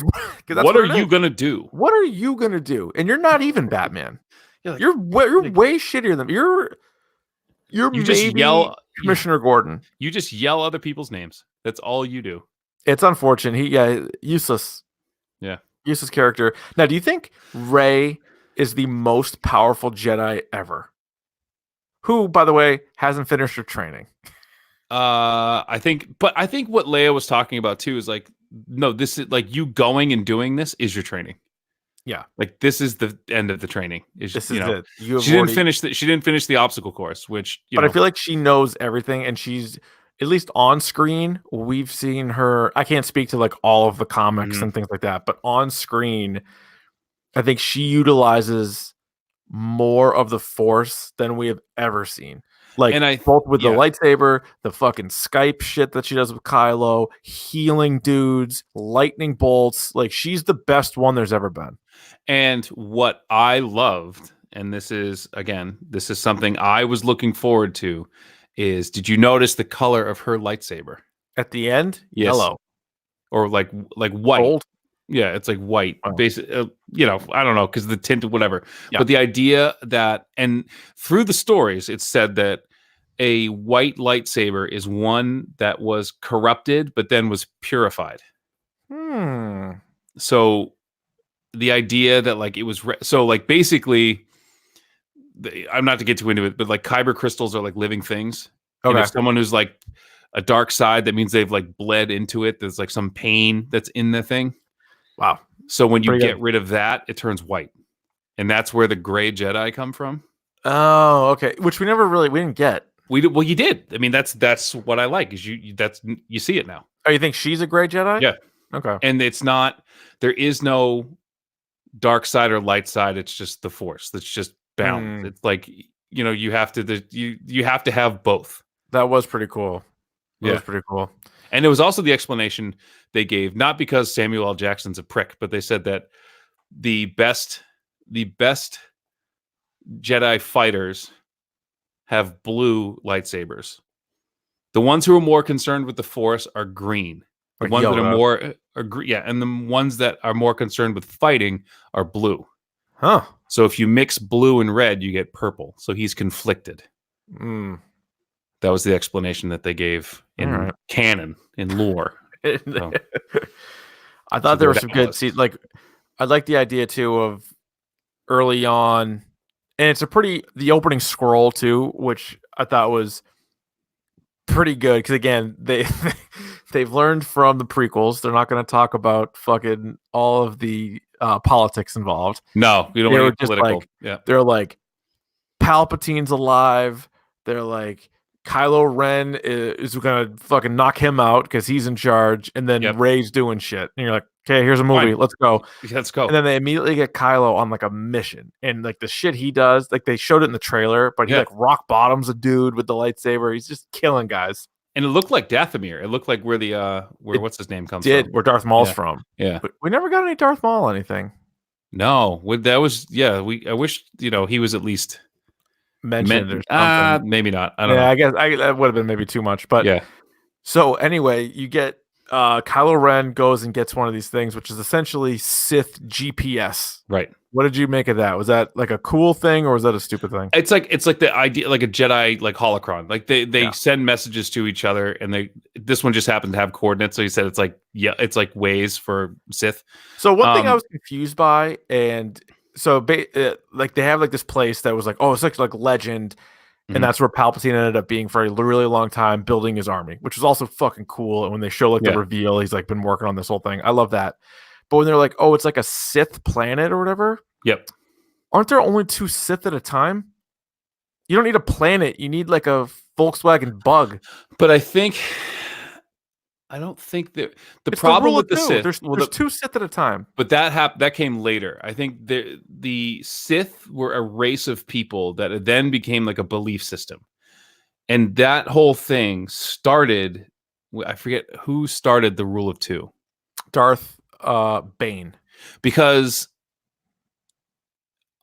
what are you gonna do? What are you gonna do? And you're not even Batman. Like, you're way shittier than you're you maybe just yell Commissioner Gordon. You just yell other people's names. That's all you do. It's unfortunate. Useless. Yeah. Useless character. Now, do you think Rey is the most powerful Jedi ever? Who, by the way, hasn't finished her training? I think what Leia was talking about too is like, no, this is like you going and doing this is your training. Yeah, like this is the end of the training. She didn't finish the obstacle course, which I feel like she knows everything, and she's at least on screen. We've seen her. I can't speak to like all of the comics and things like that, but on screen, I think she utilizes more of the Force than we have ever seen. Like both with the lightsaber, the fucking Skype shit that she does with Kylo, healing dudes, lightning bolts. Like she's the best one there's ever been. And what I loved, and this is something I was looking forward to, is did you notice the color of her lightsaber? At the end? Yes. Yellow. Or like white. Gold? Yeah, it's like white. Oh. Basically, I don't know, because the tint of whatever. Yeah. But the idea that, and through the stories, it's said that a white lightsaber is one that was corrupted, but then was purified. So the idea that like it was so like basically, I'm not to get too into it, but like kyber crystals are like living things. Okay. And if someone who's like a dark side, that means they've like bled into it. There's like some pain that's in the thing. Wow. So when you get rid of that, it turns white. And that's where the gray Jedi come from. Oh, okay. Which we didn't get. Well, you did. I mean, that's what I like, is you see it now. Oh, you think she's a gray Jedi? Yeah. Okay. And there is no dark side or light side. It's just the Force. That's just bound. It's like, you have to have both. That was pretty cool. That was pretty cool. And it was also the explanation they gave, not because Samuel L. Jackson's a prick, but they said that the best Jedi fighters have blue lightsabers. The ones who are more concerned with the Force are green. The ones that are more and the ones that are more concerned with fighting are blue. Huh. So if you mix blue and red, you get purple. So he's conflicted. That was the explanation that they gave in canon, in lore. So, I thought there were some good scenes. Like, I like the idea too of early on, and it's the opening scroll too, which I thought was pretty good, because again, they've learned from the prequels. They're not going to talk about fucking all of the politics involved. No, we don't want to get political. They're like, Palpatine's alive. They're like, Kylo Ren is going to fucking knock him out because he's in charge, and then Rey's doing shit. And you're like, okay, here's a movie. Let's go. Let's go. And then they immediately get Kylo on like a mission. And like the shit he does, like they showed it in the trailer, but he like rock bottoms a dude with the lightsaber. He's just killing guys. And it looked like Dathomir. It looked like where what's his name comes from. Where Darth Maul's from. Yeah. But we never got any Darth Maul anything. No. I wish, he was at least mentioned or something. Maybe not. I don't know. I guess that would have been maybe too much. But yeah. So anyway, you get Kylo Ren goes and gets one of these things, which is essentially Sith GPS. Right. What did you make of that? Was that like a cool thing, or was that a stupid thing? It's like the idea, like a Jedi like holocron. Like they send messages to each other, and this one just happened to have coordinates. So he said it's like ways for Sith. So one thing I was confused by, and so like they have like this place that was like, oh, it's like legend. And that's where Palpatine ended up being for a really long time, building his army, which was also fucking cool. And when they show like the reveal, he's like been working on this whole thing. I love that. But when they're like, oh, it's like a Sith planet or whatever. Yep. Aren't there only 2 Sith at a time? You don't need a planet. You need like a Volkswagen Bug. But I don't think that the It's problem the rule with of the 2. Sith. There's 2 Sith at a time. But that came later. I think the Sith were a race of people that then became like a belief system, and that whole thing started. I forget who started the rule of 2. Darth Bane. Because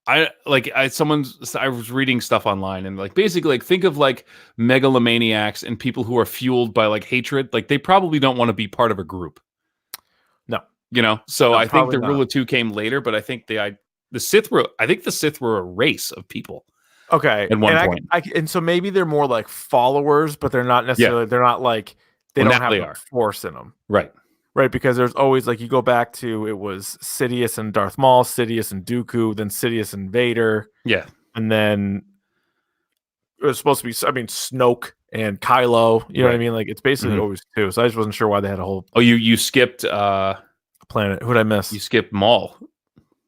I was reading stuff online, and like basically like think of like megalomaniacs and people who are fueled by like hatred. Like they probably don't want to be part of a group. No. So No, I think the not. rule of 2 came later, but I think the Sith were a race of people. Okay. At one point. And so maybe they're more like followers, but they're not necessarily they're not like they don't have the force in them. Right. Right, because there's always like you go back to it was Sidious and Darth Maul, Sidious and Dooku, then Sidious and Vader. Yeah. And then it was supposed to be Snoke and Kylo. You know what I mean? Like it's basically always 2. So I just wasn't sure why they had a whole you skipped planet. Who'd I miss? You skipped Maul.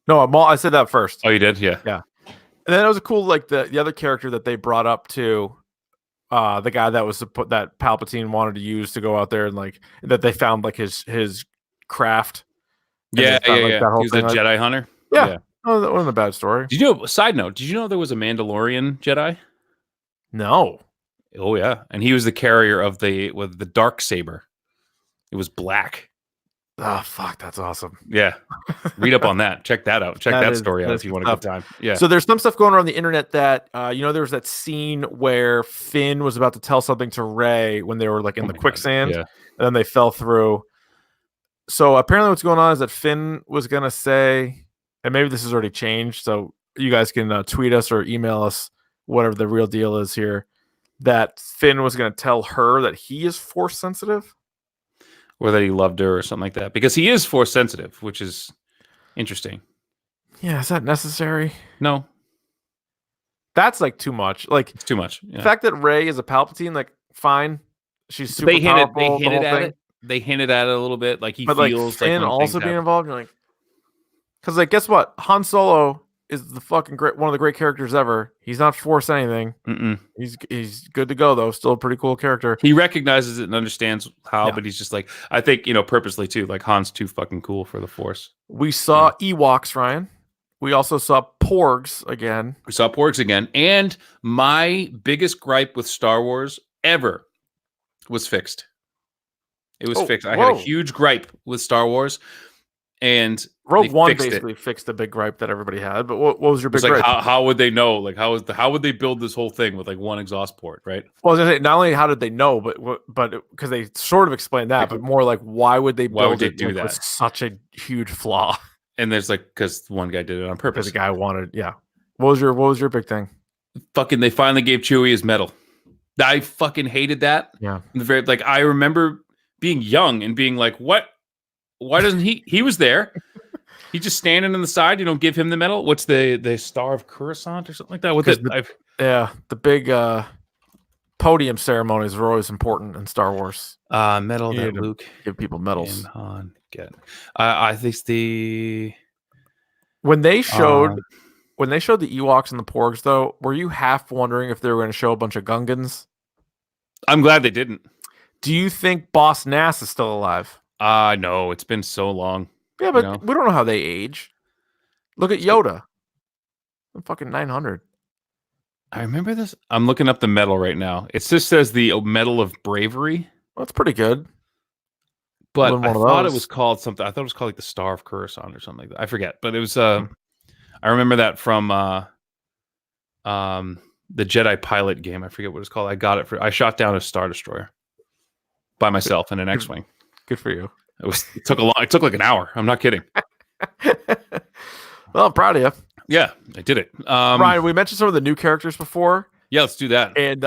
No, Maul, I said that first. Oh, you did? Yeah. Yeah. And then it was a cool like the other character that they brought up too. The guy that was that Palpatine wanted to use to go out there and like that they found like his craft. Yeah. He was a Jedi Hunter. Yeah. Oh, that wasn't a bad story. Side note, did you know there was a Mandalorian Jedi? No. Oh yeah. And he was the carrier of the dark saber. It was black. Oh fuck, that's awesome. Yeah. Read up on that. Check that out. Check that story out if you want a good time. Yeah. So there's some stuff going around the internet that there was that scene where Finn was about to tell something to Rey when they were like in the quicksand, and then they fell through. So apparently what's going on is that Finn was gonna say, and maybe this has already changed, so you guys can tweet us or email us whatever the real deal is here, that Finn was gonna tell her that he is force sensitive. Or that he loved her or something like that. Because he is force sensitive, which is interesting. Yeah, is that necessary? No. That's like too much. Like it's too much. Yeah. The fact that Rey is a Palpatine, like fine. She's super powerful. They hinted at it. They hinted at it a little bit. Like he feels like Finn also being involved. You're like, because like guess what? Han Solo is the fucking one of the great characters ever. He's not force anything. He's good to go though. Still a pretty cool character. He recognizes it and understands how, but he's just like, I think purposely too. Like Han's too fucking cool for the Force. We saw Ewoks, Ryan. We also saw Porgs again. And my biggest gripe with Star Wars ever was fixed. It was fixed. I had a huge gripe with Star Wars. And Rogue One basically fixed the big gripe that everybody had. But what was your big gripe? How would they know? Like how would they build this whole thing with like one exhaust port, right? Well, I was gonna say, not only how did they know, but because they sort of explained that, but more like why would they do that? With such a huge flaw. And there's like because one guy did it on purpose. The guy wanted, yeah. What was your big thing? Fucking, they finally gave Chewie his medal. I fucking hated that. Yeah. Like I remember being young and being like, what? Why doesn't he was there? He's just standing on the side. You don't give him the medal. What's the Star of Coruscant or something like that? With it, the big podium ceremonies are always important in Star Wars. Medal that Luke give people medals. And Han get. I think when they showed the Ewoks and the Porgs, though, were you half wondering if they were going to show a bunch of Gungans? I'm glad they didn't. Do you think Boss Nass is still alive? No, it's been so long. Yeah, but we don't know how they age. Look at Yoda. I'm fucking 900. I remember this. I'm looking up the medal right now. It just says the Medal of Bravery. Well, that's pretty good. But I thought it was called something. I thought it was called like the Star of Coruscant or something like that. I forget. But it was. I remember that from the Jedi pilot game. I forget what it's called. I got it I shot down a Star Destroyer by myself in an X-wing. Good for you. It took like an hour. I'm not kidding. Well, I'm proud of you. Yeah, I did it. Ryan, we mentioned some of the new characters before. Yeah, let's do that. And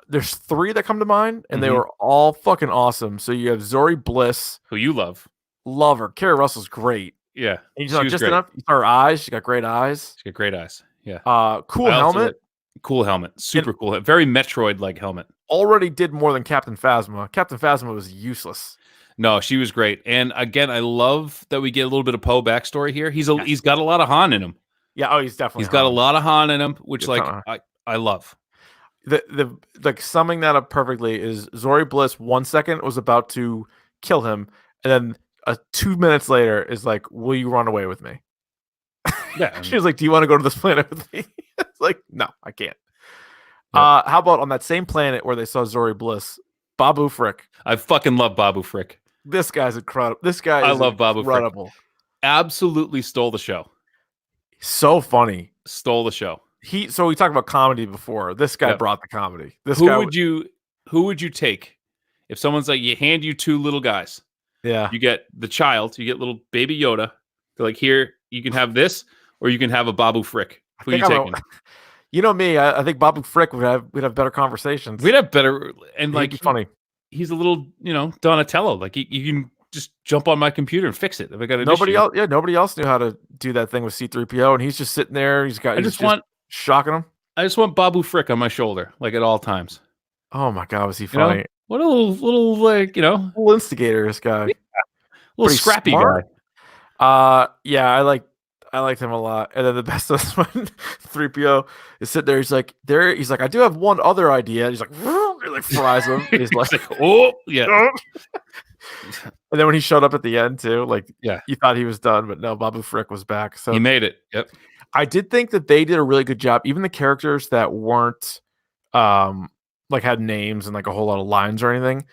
there's 3 that come to mind, and they were all fucking awesome. So you have Zori Bliss, who you love. Love her. Carrie Russell's great. Yeah, and just enough. You saw her eyes. She's got great eyes. She's got great eyes. Yeah. Cool helmet. Cool helmet. Super cool. Very Metroid-like helmet. Already did more than Captain Phasma. Captain Phasma was useless. No, she was great. And again, I love that we get a little bit of Poe backstory here. He's got a lot of Han in him. Yeah, oh, he's definitely He's got a Han. lot of Han in him, which It's like not- I love. the like summing that up perfectly is Zori Bliss 1 second was about to kill him, and then 2 minutes later is like, "Will you run away with me?" Yeah, She was like, "Do you want to go to this planet with me?" It's like, "No, I can't." Yep. How about on that same planet where they saw Zori Bliss, Babu Frick? I fucking love Babu Frick. This guy's incredible. This guy I is love Babu Frick. incredible. Absolutely stole the show. So funny. Stole the show. So we talked about comedy before. This guy Yep. brought the comedy. Who would you take if someone's like, you hand you two little guys? Yeah. You get the child, you get little baby Yoda. They're like, here, you can have this, or you can have a Babu Frick. Who are you taking? You know me. I think Babu Frick we'd have better conversations. We'd have better, and like, funny. He's a little, Donatello. Like you can just jump on my computer and fix it if I got an Nobody issue. else. Yeah, nobody else knew how to do that thing with C-3PO, and he's just sitting there. He's just shocking him. I just want Babu Frick on my shoulder, like at all times. Oh my god, was he funny? What a little like little instigator, this guy. Yeah. Little scrappy smart guy. Yeah, I liked him a lot. And then the best was when 3PO is sitting there. He's like, I do have one other idea. He's like, he like fries him. He's like, oh yeah. And then when he showed up at the end too, like, yeah, you thought he was done, but no, Babu Frick was back. So he made it. Yep. I did think that they did a really good job. Even the characters that weren't like had names and like a whole lot of lines or anything,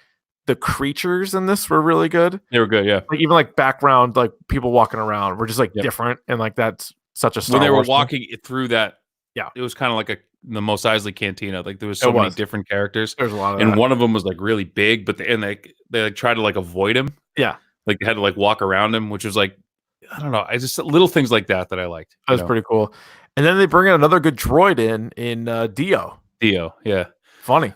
the creatures in this were really good. They were good, yeah. Like even like background, like people walking around were just like different, and like that's such a Star when they Wars were walking through that. Yeah, it was kind of like the Mos Eisley Cantina. Like there was so many different characters. There's a lot of and that. One of them was like really big, but they like tried to like avoid him. Yeah, like they had to like walk around him, which was like, I don't know. I just little things like that I liked. That was pretty cool. And then they bring in another good droid in Dio. Dio, yeah, funny.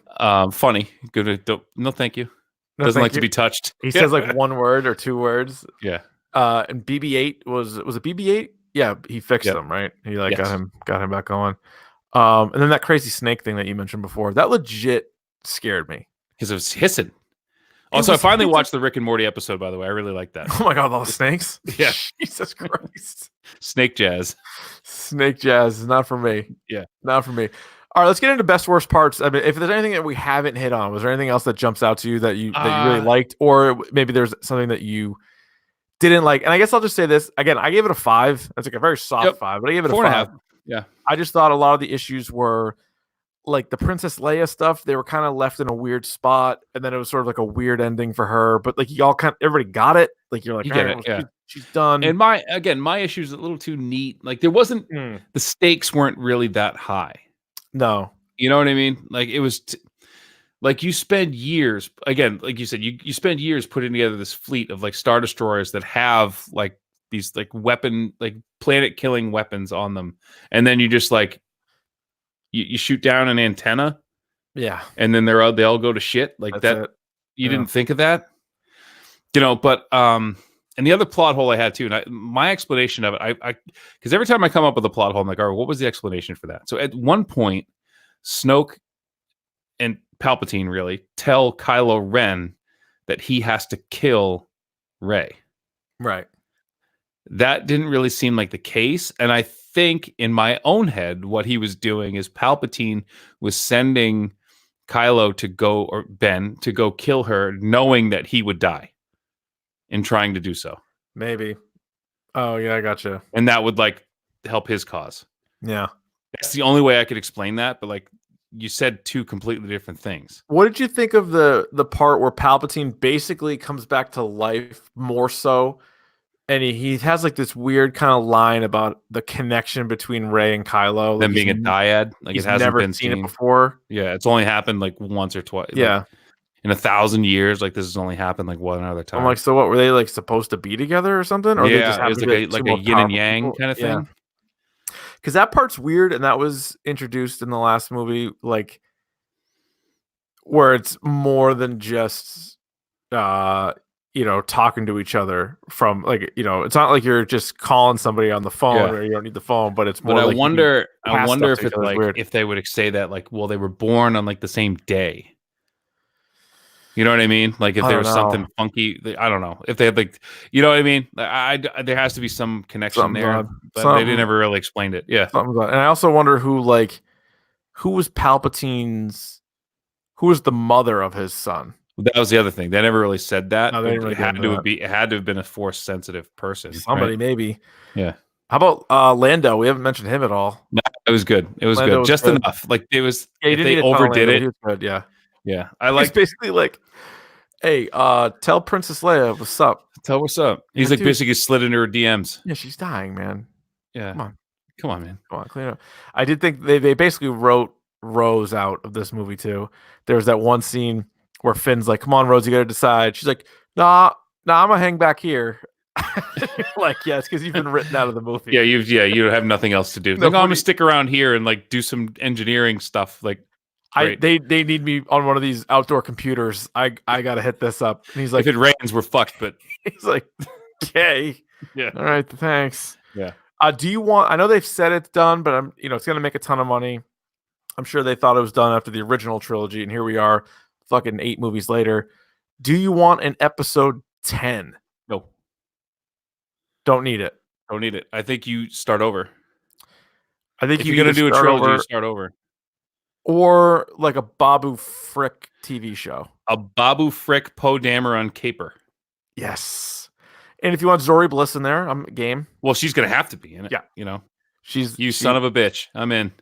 Funny. Good. No, thank you. No, doesn't like to be touched. He says like one word or two words. Yeah. And BB-8 was it BB-8? Yeah, he fixed them, right? He like got him back on. And then that crazy snake thing that you mentioned before, that legit scared me because it was hissing. Also, I finally watched the Rick and Morty episode, by the way. I really like that. Oh my god, all the snakes? Yeah. Jesus Christ. Snake jazz. Snake jazz is not for me. Yeah. Not for me. All right, let's get into best worst parts. I mean, if there's anything that we haven't hit on, was there anything else that jumps out to you that you really liked, or maybe there's something that you didn't like? And I guess I'll just say this again. I gave it a 5. That's like a very soft 5, but I gave it a 5. Yeah. I just thought a lot of the issues were like the Princess Leia stuff. They were kind of left in a weird spot, and then it was sort of like a weird ending for her. But like everybody got it. Like you're like, you get it. Yeah. She's done. And my issue is a little too neat. Like there wasn't the stakes weren't really that high. No. You know what I mean? Like it was like you spend years, again, like you said, you spend years putting together this fleet of like Star Destroyers that have like these like planet killing weapons on them. And then you just like you shoot down an antenna. Yeah. And then they all go to shit. Like That's that. it. You didn't think of that? But and the other plot hole I had too, and my explanation of it, I because every time I come up with a plot hole, I'm like, all right, what was the explanation for that? So at one point, Snoke and Palpatine really tell Kylo Ren that he has to kill Rey. Right. That didn't really seem like the case, and I think in my own head, what he was doing is Palpatine was sending Kylo to go kill her, knowing that he would die. In trying to do so, maybe. Oh yeah, I gotcha. And that would like help his cause. Yeah, that's the only way I could explain that. But like you said, two completely different things. What did you think of the part where Palpatine basically comes back to life more so, and he has like this weird kind of line about the connection between Rey and Kylo, them being a dyad, like it hasn't never been seen it before. Yeah, it's only happened like once or twice. Yeah. Like, in 1,000 years, like this has only happened like one other time. I'm like, so what were they like supposed to be together or something? Or yeah, they just it was like a yin and yang kind of thing. Because that part's weird, and that was introduced in the last movie, like where it's more than just talking to each other from like it's not like you're just calling somebody on the phone or you don't need the phone, but it's more. But like I wonder if it's like weird. if they would say that like, well, they were born on like the same day. You know what I mean? Like if I there don't was know. something funky, I don't know. If they had like, you know what I mean? There has to be some connection Something's there, odd. but they never really explained it. Yeah. Something's odd. And I also wonder who was Palpatine's, who was the mother of his son? That was the other thing. They never really said that, No, they but didn't really it get into that. had to have been a force sensitive person. Somebody right? maybe. Yeah. How about Lando? We haven't mentioned him at all. No, it was good. It was Lando good. was Just good. enough. Like it was. Yeah, you If didn't they need a ton of overdid Lando, but it, he was good. Yeah. yeah. I He's like. basically like, hey, tell Princess Leia what's up. Tell what's up. He's like dude, basically slid into her DMs. Yeah, she's dying, man. Yeah. Come on, man. Come on, clean up. I did think they basically wrote Rose out of this movie too. There was that one scene where Finn's like, "Come on, Rose, you got to decide." She's like, "Nah, I'm gonna hang back here." Like, yes, because you've been written out of the movie. Yeah, you have nothing else to do. Like, I'm gonna stick around here and like do some engineering stuff. Like, they need me on one of these outdoor computers. I gotta hit this up. And he's like, if it rains, we're fucked. But he's like, okay, yeah, all right, thanks. Yeah. Do you want? I know they've said it's done, but it's gonna make a ton of money. I'm sure they thought it was done after the original trilogy, and here we are, fucking 8 movies later. Do you want an episode 10? No. Don't need it. Don't need it. I think you start over. I think if you're gonna do a trilogy, you start over. Or like a Babu Frick TV show. A Babu Frick Poe Dameron caper. Yes. And if you want Zori Bliss in there, I'm game. Well, she's gonna have to be in it. Yeah. You son of a bitch. I'm in.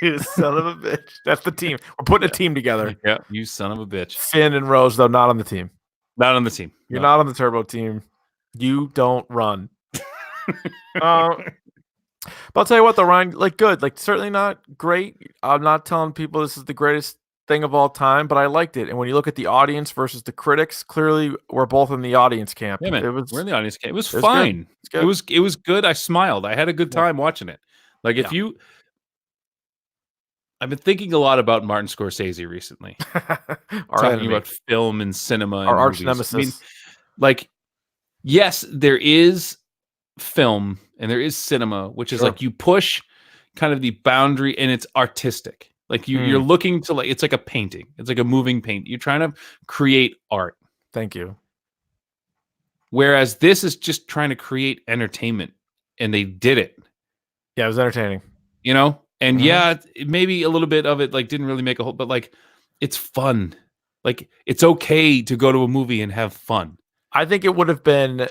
You son of a bitch. That's the team. We're putting a team together. Yeah, you son of a bitch. Finn and Rose, though, not on the team. Not on the team. You're not on the Turbo team. You don't run. But I'll tell you what, though, Ryan, good. Certainly not great. I'm not telling people this is the greatest thing of all time, but I liked it. And when you look at the audience versus the critics, clearly we're both in the audience camp. Yeah, man. We're in the audience camp. It was fine. It was good. I smiled. I had a good time watching it. Like I've been thinking a lot about Martin Scorsese recently. Talking about film and cinema and our arch movies. nemesis. Yes, there is film and there is cinema, which is like you push kind of the boundary and it's artistic. Like you're looking to it's like a painting. It's like a moving paint. You're trying to create art. Thank you. Whereas this is just trying to create entertainment, and they did it. Yeah, it was entertaining. And maybe a little bit of it didn't really make a whole, but it's fun. It's okay to go to a movie and have fun. I think it would have been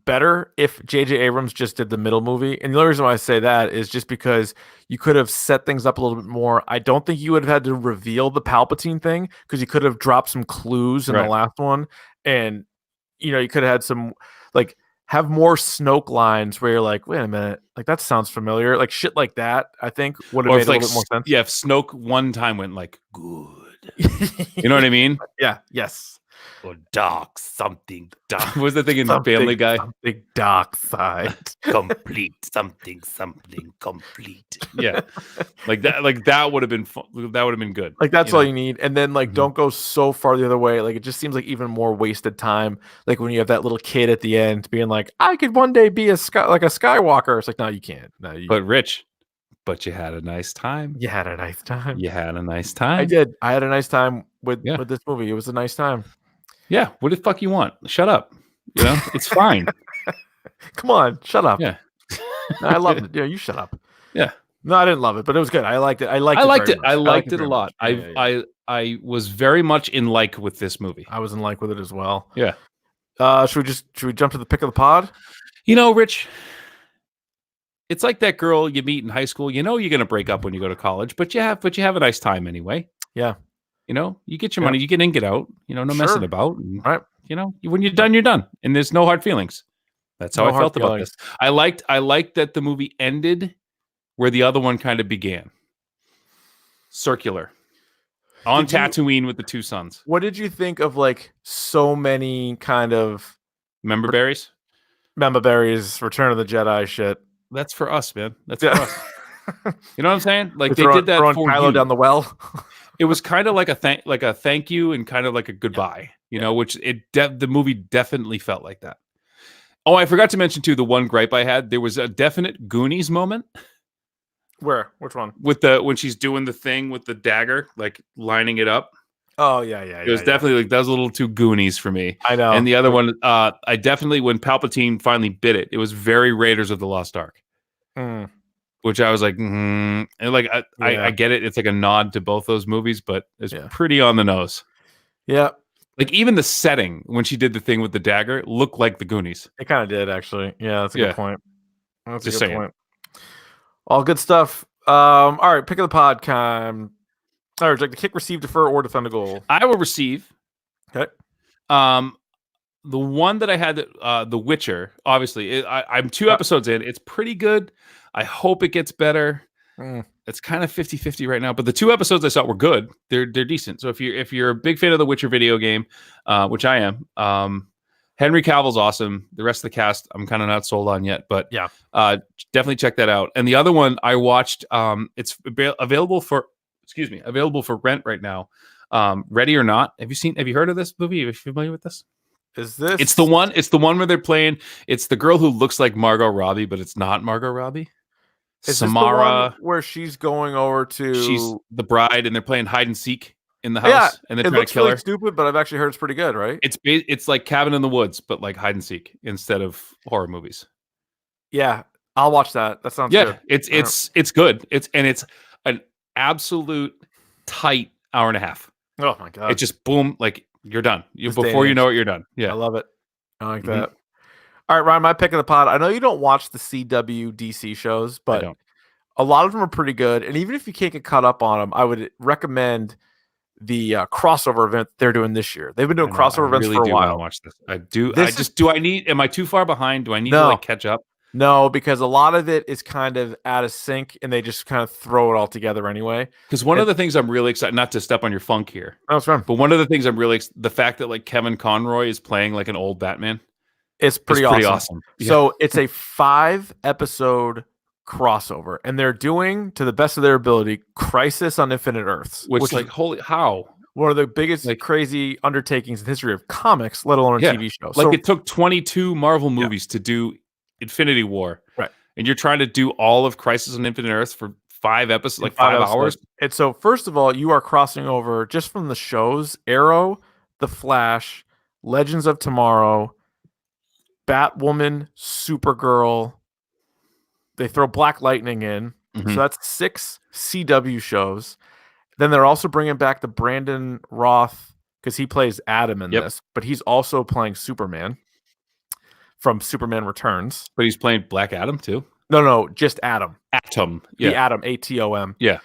better if J.J. Abrams just did the middle movie. And the only reason why I say that is just because you could have set things up a little bit more. I don't think you would have had to reveal the Palpatine thing because you could have dropped some clues in the last one. And, you could have had some, have more Snoke lines where you're like, wait a minute, that sounds familiar. Shit like that, I think would have made a little bit more sense. Yeah, if Snoke one time went good. You know what I mean? Yeah, yes. Or dark something dark. What was the thing in Family Guy? Something dark side. Complete something complete. Yeah, that would have been fun. That would have been good. That's all you need, and then don't go so far the other way. It just seems like even more wasted time. When you have that little kid at the end being like, "I could one day be a Skywalker." It's like, no, you can't. No, but Rich. But you had a nice time. You had a nice time. You had a nice time. I did. I had a nice time with this movie. It was a nice time. Yeah. What the fuck you want? Shut up. It's fine. Come on, shut up. Yeah. No, I loved it. Yeah, you shut up. Yeah. No, I didn't love it, but it was good. I liked it. I liked it. I liked it a lot. I was very much in like with this movie. I was in like with it as well. Yeah. Should we jump to the pick of the pod? Rich, it's like that girl you meet in high school. You're going to break up when you go to college, but you have a nice time anyway. Yeah. You get your money, you get in, get out, no messing about. And, right. When you're done, you're done. And there's no hard feelings. That's how I felt about this. I liked that the movie ended where the other one kind of began. Circular. On Tatooine with the two sons. What did you think of so many kind of Member berries? Member berries, Return of the Jedi shit. That's for us, man. That's for us. You know what I'm saying? They did that for Kylo you. Down the well. It was kind of like a thank you and kind of like a goodbye, which the movie definitely felt like that. Oh, I forgot to mention too, the one gripe I had, there was a definite Goonies moment. Where? Which one? When she's doing the thing with the dagger, lining it up. Oh yeah, yeah, It was definitely like that was a little too Goonies for me. I know. And the other one, I definitely when Palpatine finally bit it, it was very Raiders of the Lost Ark, which I was like, and like I get it. It's like a nod to both those movies, but it's pretty on the nose. Yeah. Like even the setting when she did the thing with the dagger looked like the Goonies. It kind of did actually. Yeah, that's a good point. That's Just a good saying. point. All good stuff. All right, pick of the pod time. All right, like the kick, receive, defer, or defend a goal. I will receive. Okay. The one that I had, The Witcher. Obviously, I'm 2 episodes in. It's pretty good. I hope it gets better. It's kind of 50-50 right now, but the 2 episodes I saw were good. They're decent. So if you're a big fan of the Witcher video game, which I am, Henry Cavill's awesome. The rest of the cast I'm kind of not sold on yet, but definitely check that out. And the other one I watched, it's available for rent right now. Ready or Not. Have you heard of this movie? Are you familiar with this? Is this? It's the one where they're playing. It's the girl who looks like Margot Robbie, but it's not Margot Robbie. Is Samara, this the one where she's going over to? She's the bride, and they're playing hide and seek in the house, and they're trying to kill her. Stupid, but I've actually heard it's pretty good, right? It's like Cabin in the Woods, but like hide and seek instead of horror movies. Yeah, I'll watch that. That sounds good. It's good. It's an absolute tight hour and a half. Oh my god! It just boom, like you're done. Before you know it, you're done. Yeah, I love it. I like that. All right, Ryan, my pick of the pod. I know you don't watch the CW DC shows, but a lot of them are pretty good. And even if you can't get caught up on them, I would recommend the crossover event they're doing this year. They've been doing crossover events for a while. Watch this. I do. Am I too far behind? Do I need to like catch up? No, because a lot of it is kind of out of sync, and they just kind of throw it all together anyway. Because one of the things I'm really excited, not to step on your funk here, that's fine. But one of the things I'm really the fact that like Kevin Conroy is playing like an old Batman. It's pretty awesome. Yeah. So it's a 5-episode crossover, and they're doing, to the best of their ability, Crisis on Infinite Earths, which like holy how one of the biggest crazy undertakings in the history of comics, let alone a TV show. Like it took 22 Marvel movies to do Infinity War, right? And you're trying to do all of Crisis on Infinite Earths for 5 episodes, like 5 hours. And so, first of all, you are crossing over just from the shows: Arrow, The Flash, Legends of Tomorrow, Batwoman, Supergirl. They throw Black Lightning in, so that's 6 CW shows. Then they're also bringing back the Brandon Roth, because he plays Adam in this, but he's also playing Superman from Superman Returns. But he's playing Black Adam too? No, just Adam. Atom. Yeah. The Atom, ATOM. Yeah.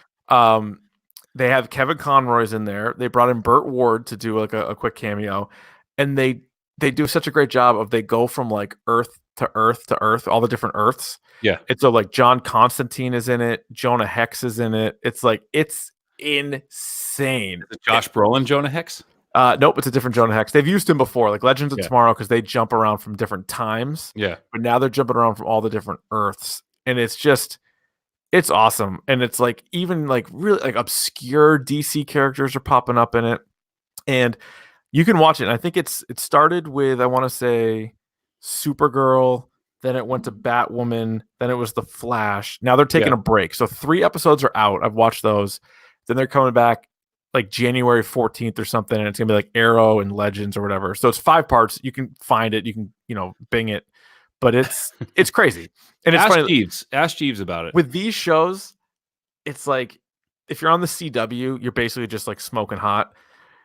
They have Kevin Conroy's in there. They brought in Burt Ward to do like a quick cameo. And they do such a great job of, they go from like Earth to Earth to Earth, all the different Earths. Yeah. And so like John Constantine is in it. Jonah Hex is in it. It's like, it's insane. Is it Josh Brolin, Jonah Hex? Nope, it's a different Jonah Hex. They've used him before, like Legends of Tomorrow, because they jump around from different times. Yeah. But now they're jumping around from all the different Earths. And it's just, it's awesome. And it's like, even like really like obscure DC characters are popping up in it. And you can watch it. And I think it started with, I want to say, Supergirl. Then it went to Batwoman. Then it was The Flash. Now they're taking a break. So 3 episodes are out. I've watched those. Then they're coming back like January 14th or something, and it's gonna be like Arrow and Legends or whatever. So it's 5 parts. You can find it. You can Bing it, but it's crazy. And it's funny. Ask Jeeves about it. With these shows, it's like if you're on the CW, you're basically just like smoking hot.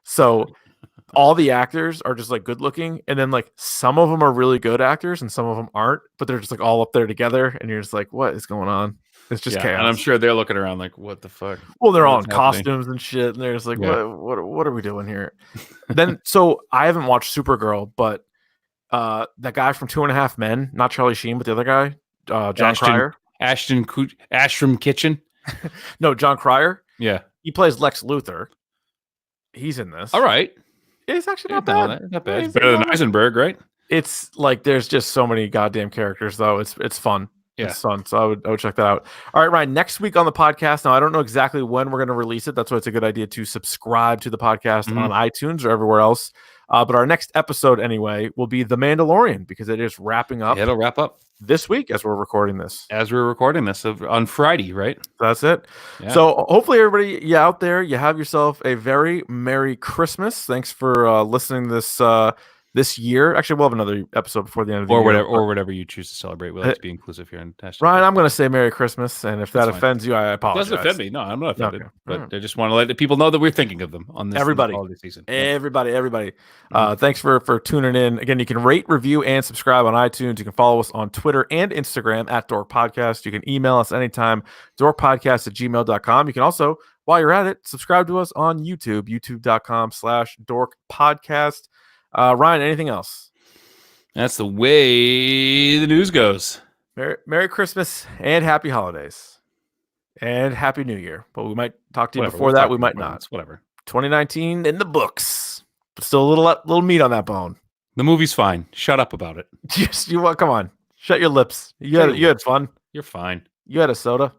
So all the actors are just like good looking, and then like some of them are really good actors and some of them aren't, but they're just like all up there together, and you're just like, what is going on? It's just chaos. And I'm sure they're looking around like, what the fuck? Well, they're all in costumes and shit, and they're just like, what are we doing here? Then, so I haven't watched Supergirl, but that guy from 2.5 Men, not Charlie Sheen, but the other guy, John Cryer. Ashram Kitchen? No, John Cryer. Yeah. He plays Lex Luthor. He's in this. All right. It's actually not bad. Not bad. It's better than Eisenberg, right? It's like, there's just so many goddamn characters, though. It's fun. Yeah. It's fun. So I would check that out. All right, Ryan, next week on the podcast. Now, I don't know exactly when we're going to release it. That's why it's a good idea to subscribe to the podcast on iTunes or everywhere else. But our next episode, anyway, will be The Mandalorian because it is wrapping up. It'll wrap up this week as we're recording this. On Friday, right? That's it. Yeah. So hopefully everybody out there, you have yourself a very Merry Christmas. Thanks for listening this year. Actually, we'll have another episode before the end of the year. Or whatever you choose to celebrate. We like to be inclusive here. Ryan, I'm going to say Merry Christmas, and if that offends you, I apologize. It doesn't offend me. No, I'm not offended. Okay. But I just want to let the people know that we're thinking of them on this holiday season. Everybody. Thanks for tuning in. Again, you can rate, review, and subscribe on iTunes. You can follow us on Twitter and Instagram at Dork Podcast. You can email us anytime, dorkpodcast@gmail.com. You can also, while you're at it, subscribe to us on YouTube, youtube.com/Dork Podcast. Ryan, anything else? That's the way the news goes. Merry Christmas and Happy Holidays and Happy New Year. But we might talk to you before that. We might not. Whatever. 2019 in the books. But still a little meat on that bone. The movie's fine. Shut up about it. Come on. Shut your lips. You had fun. You're fine. You had a soda.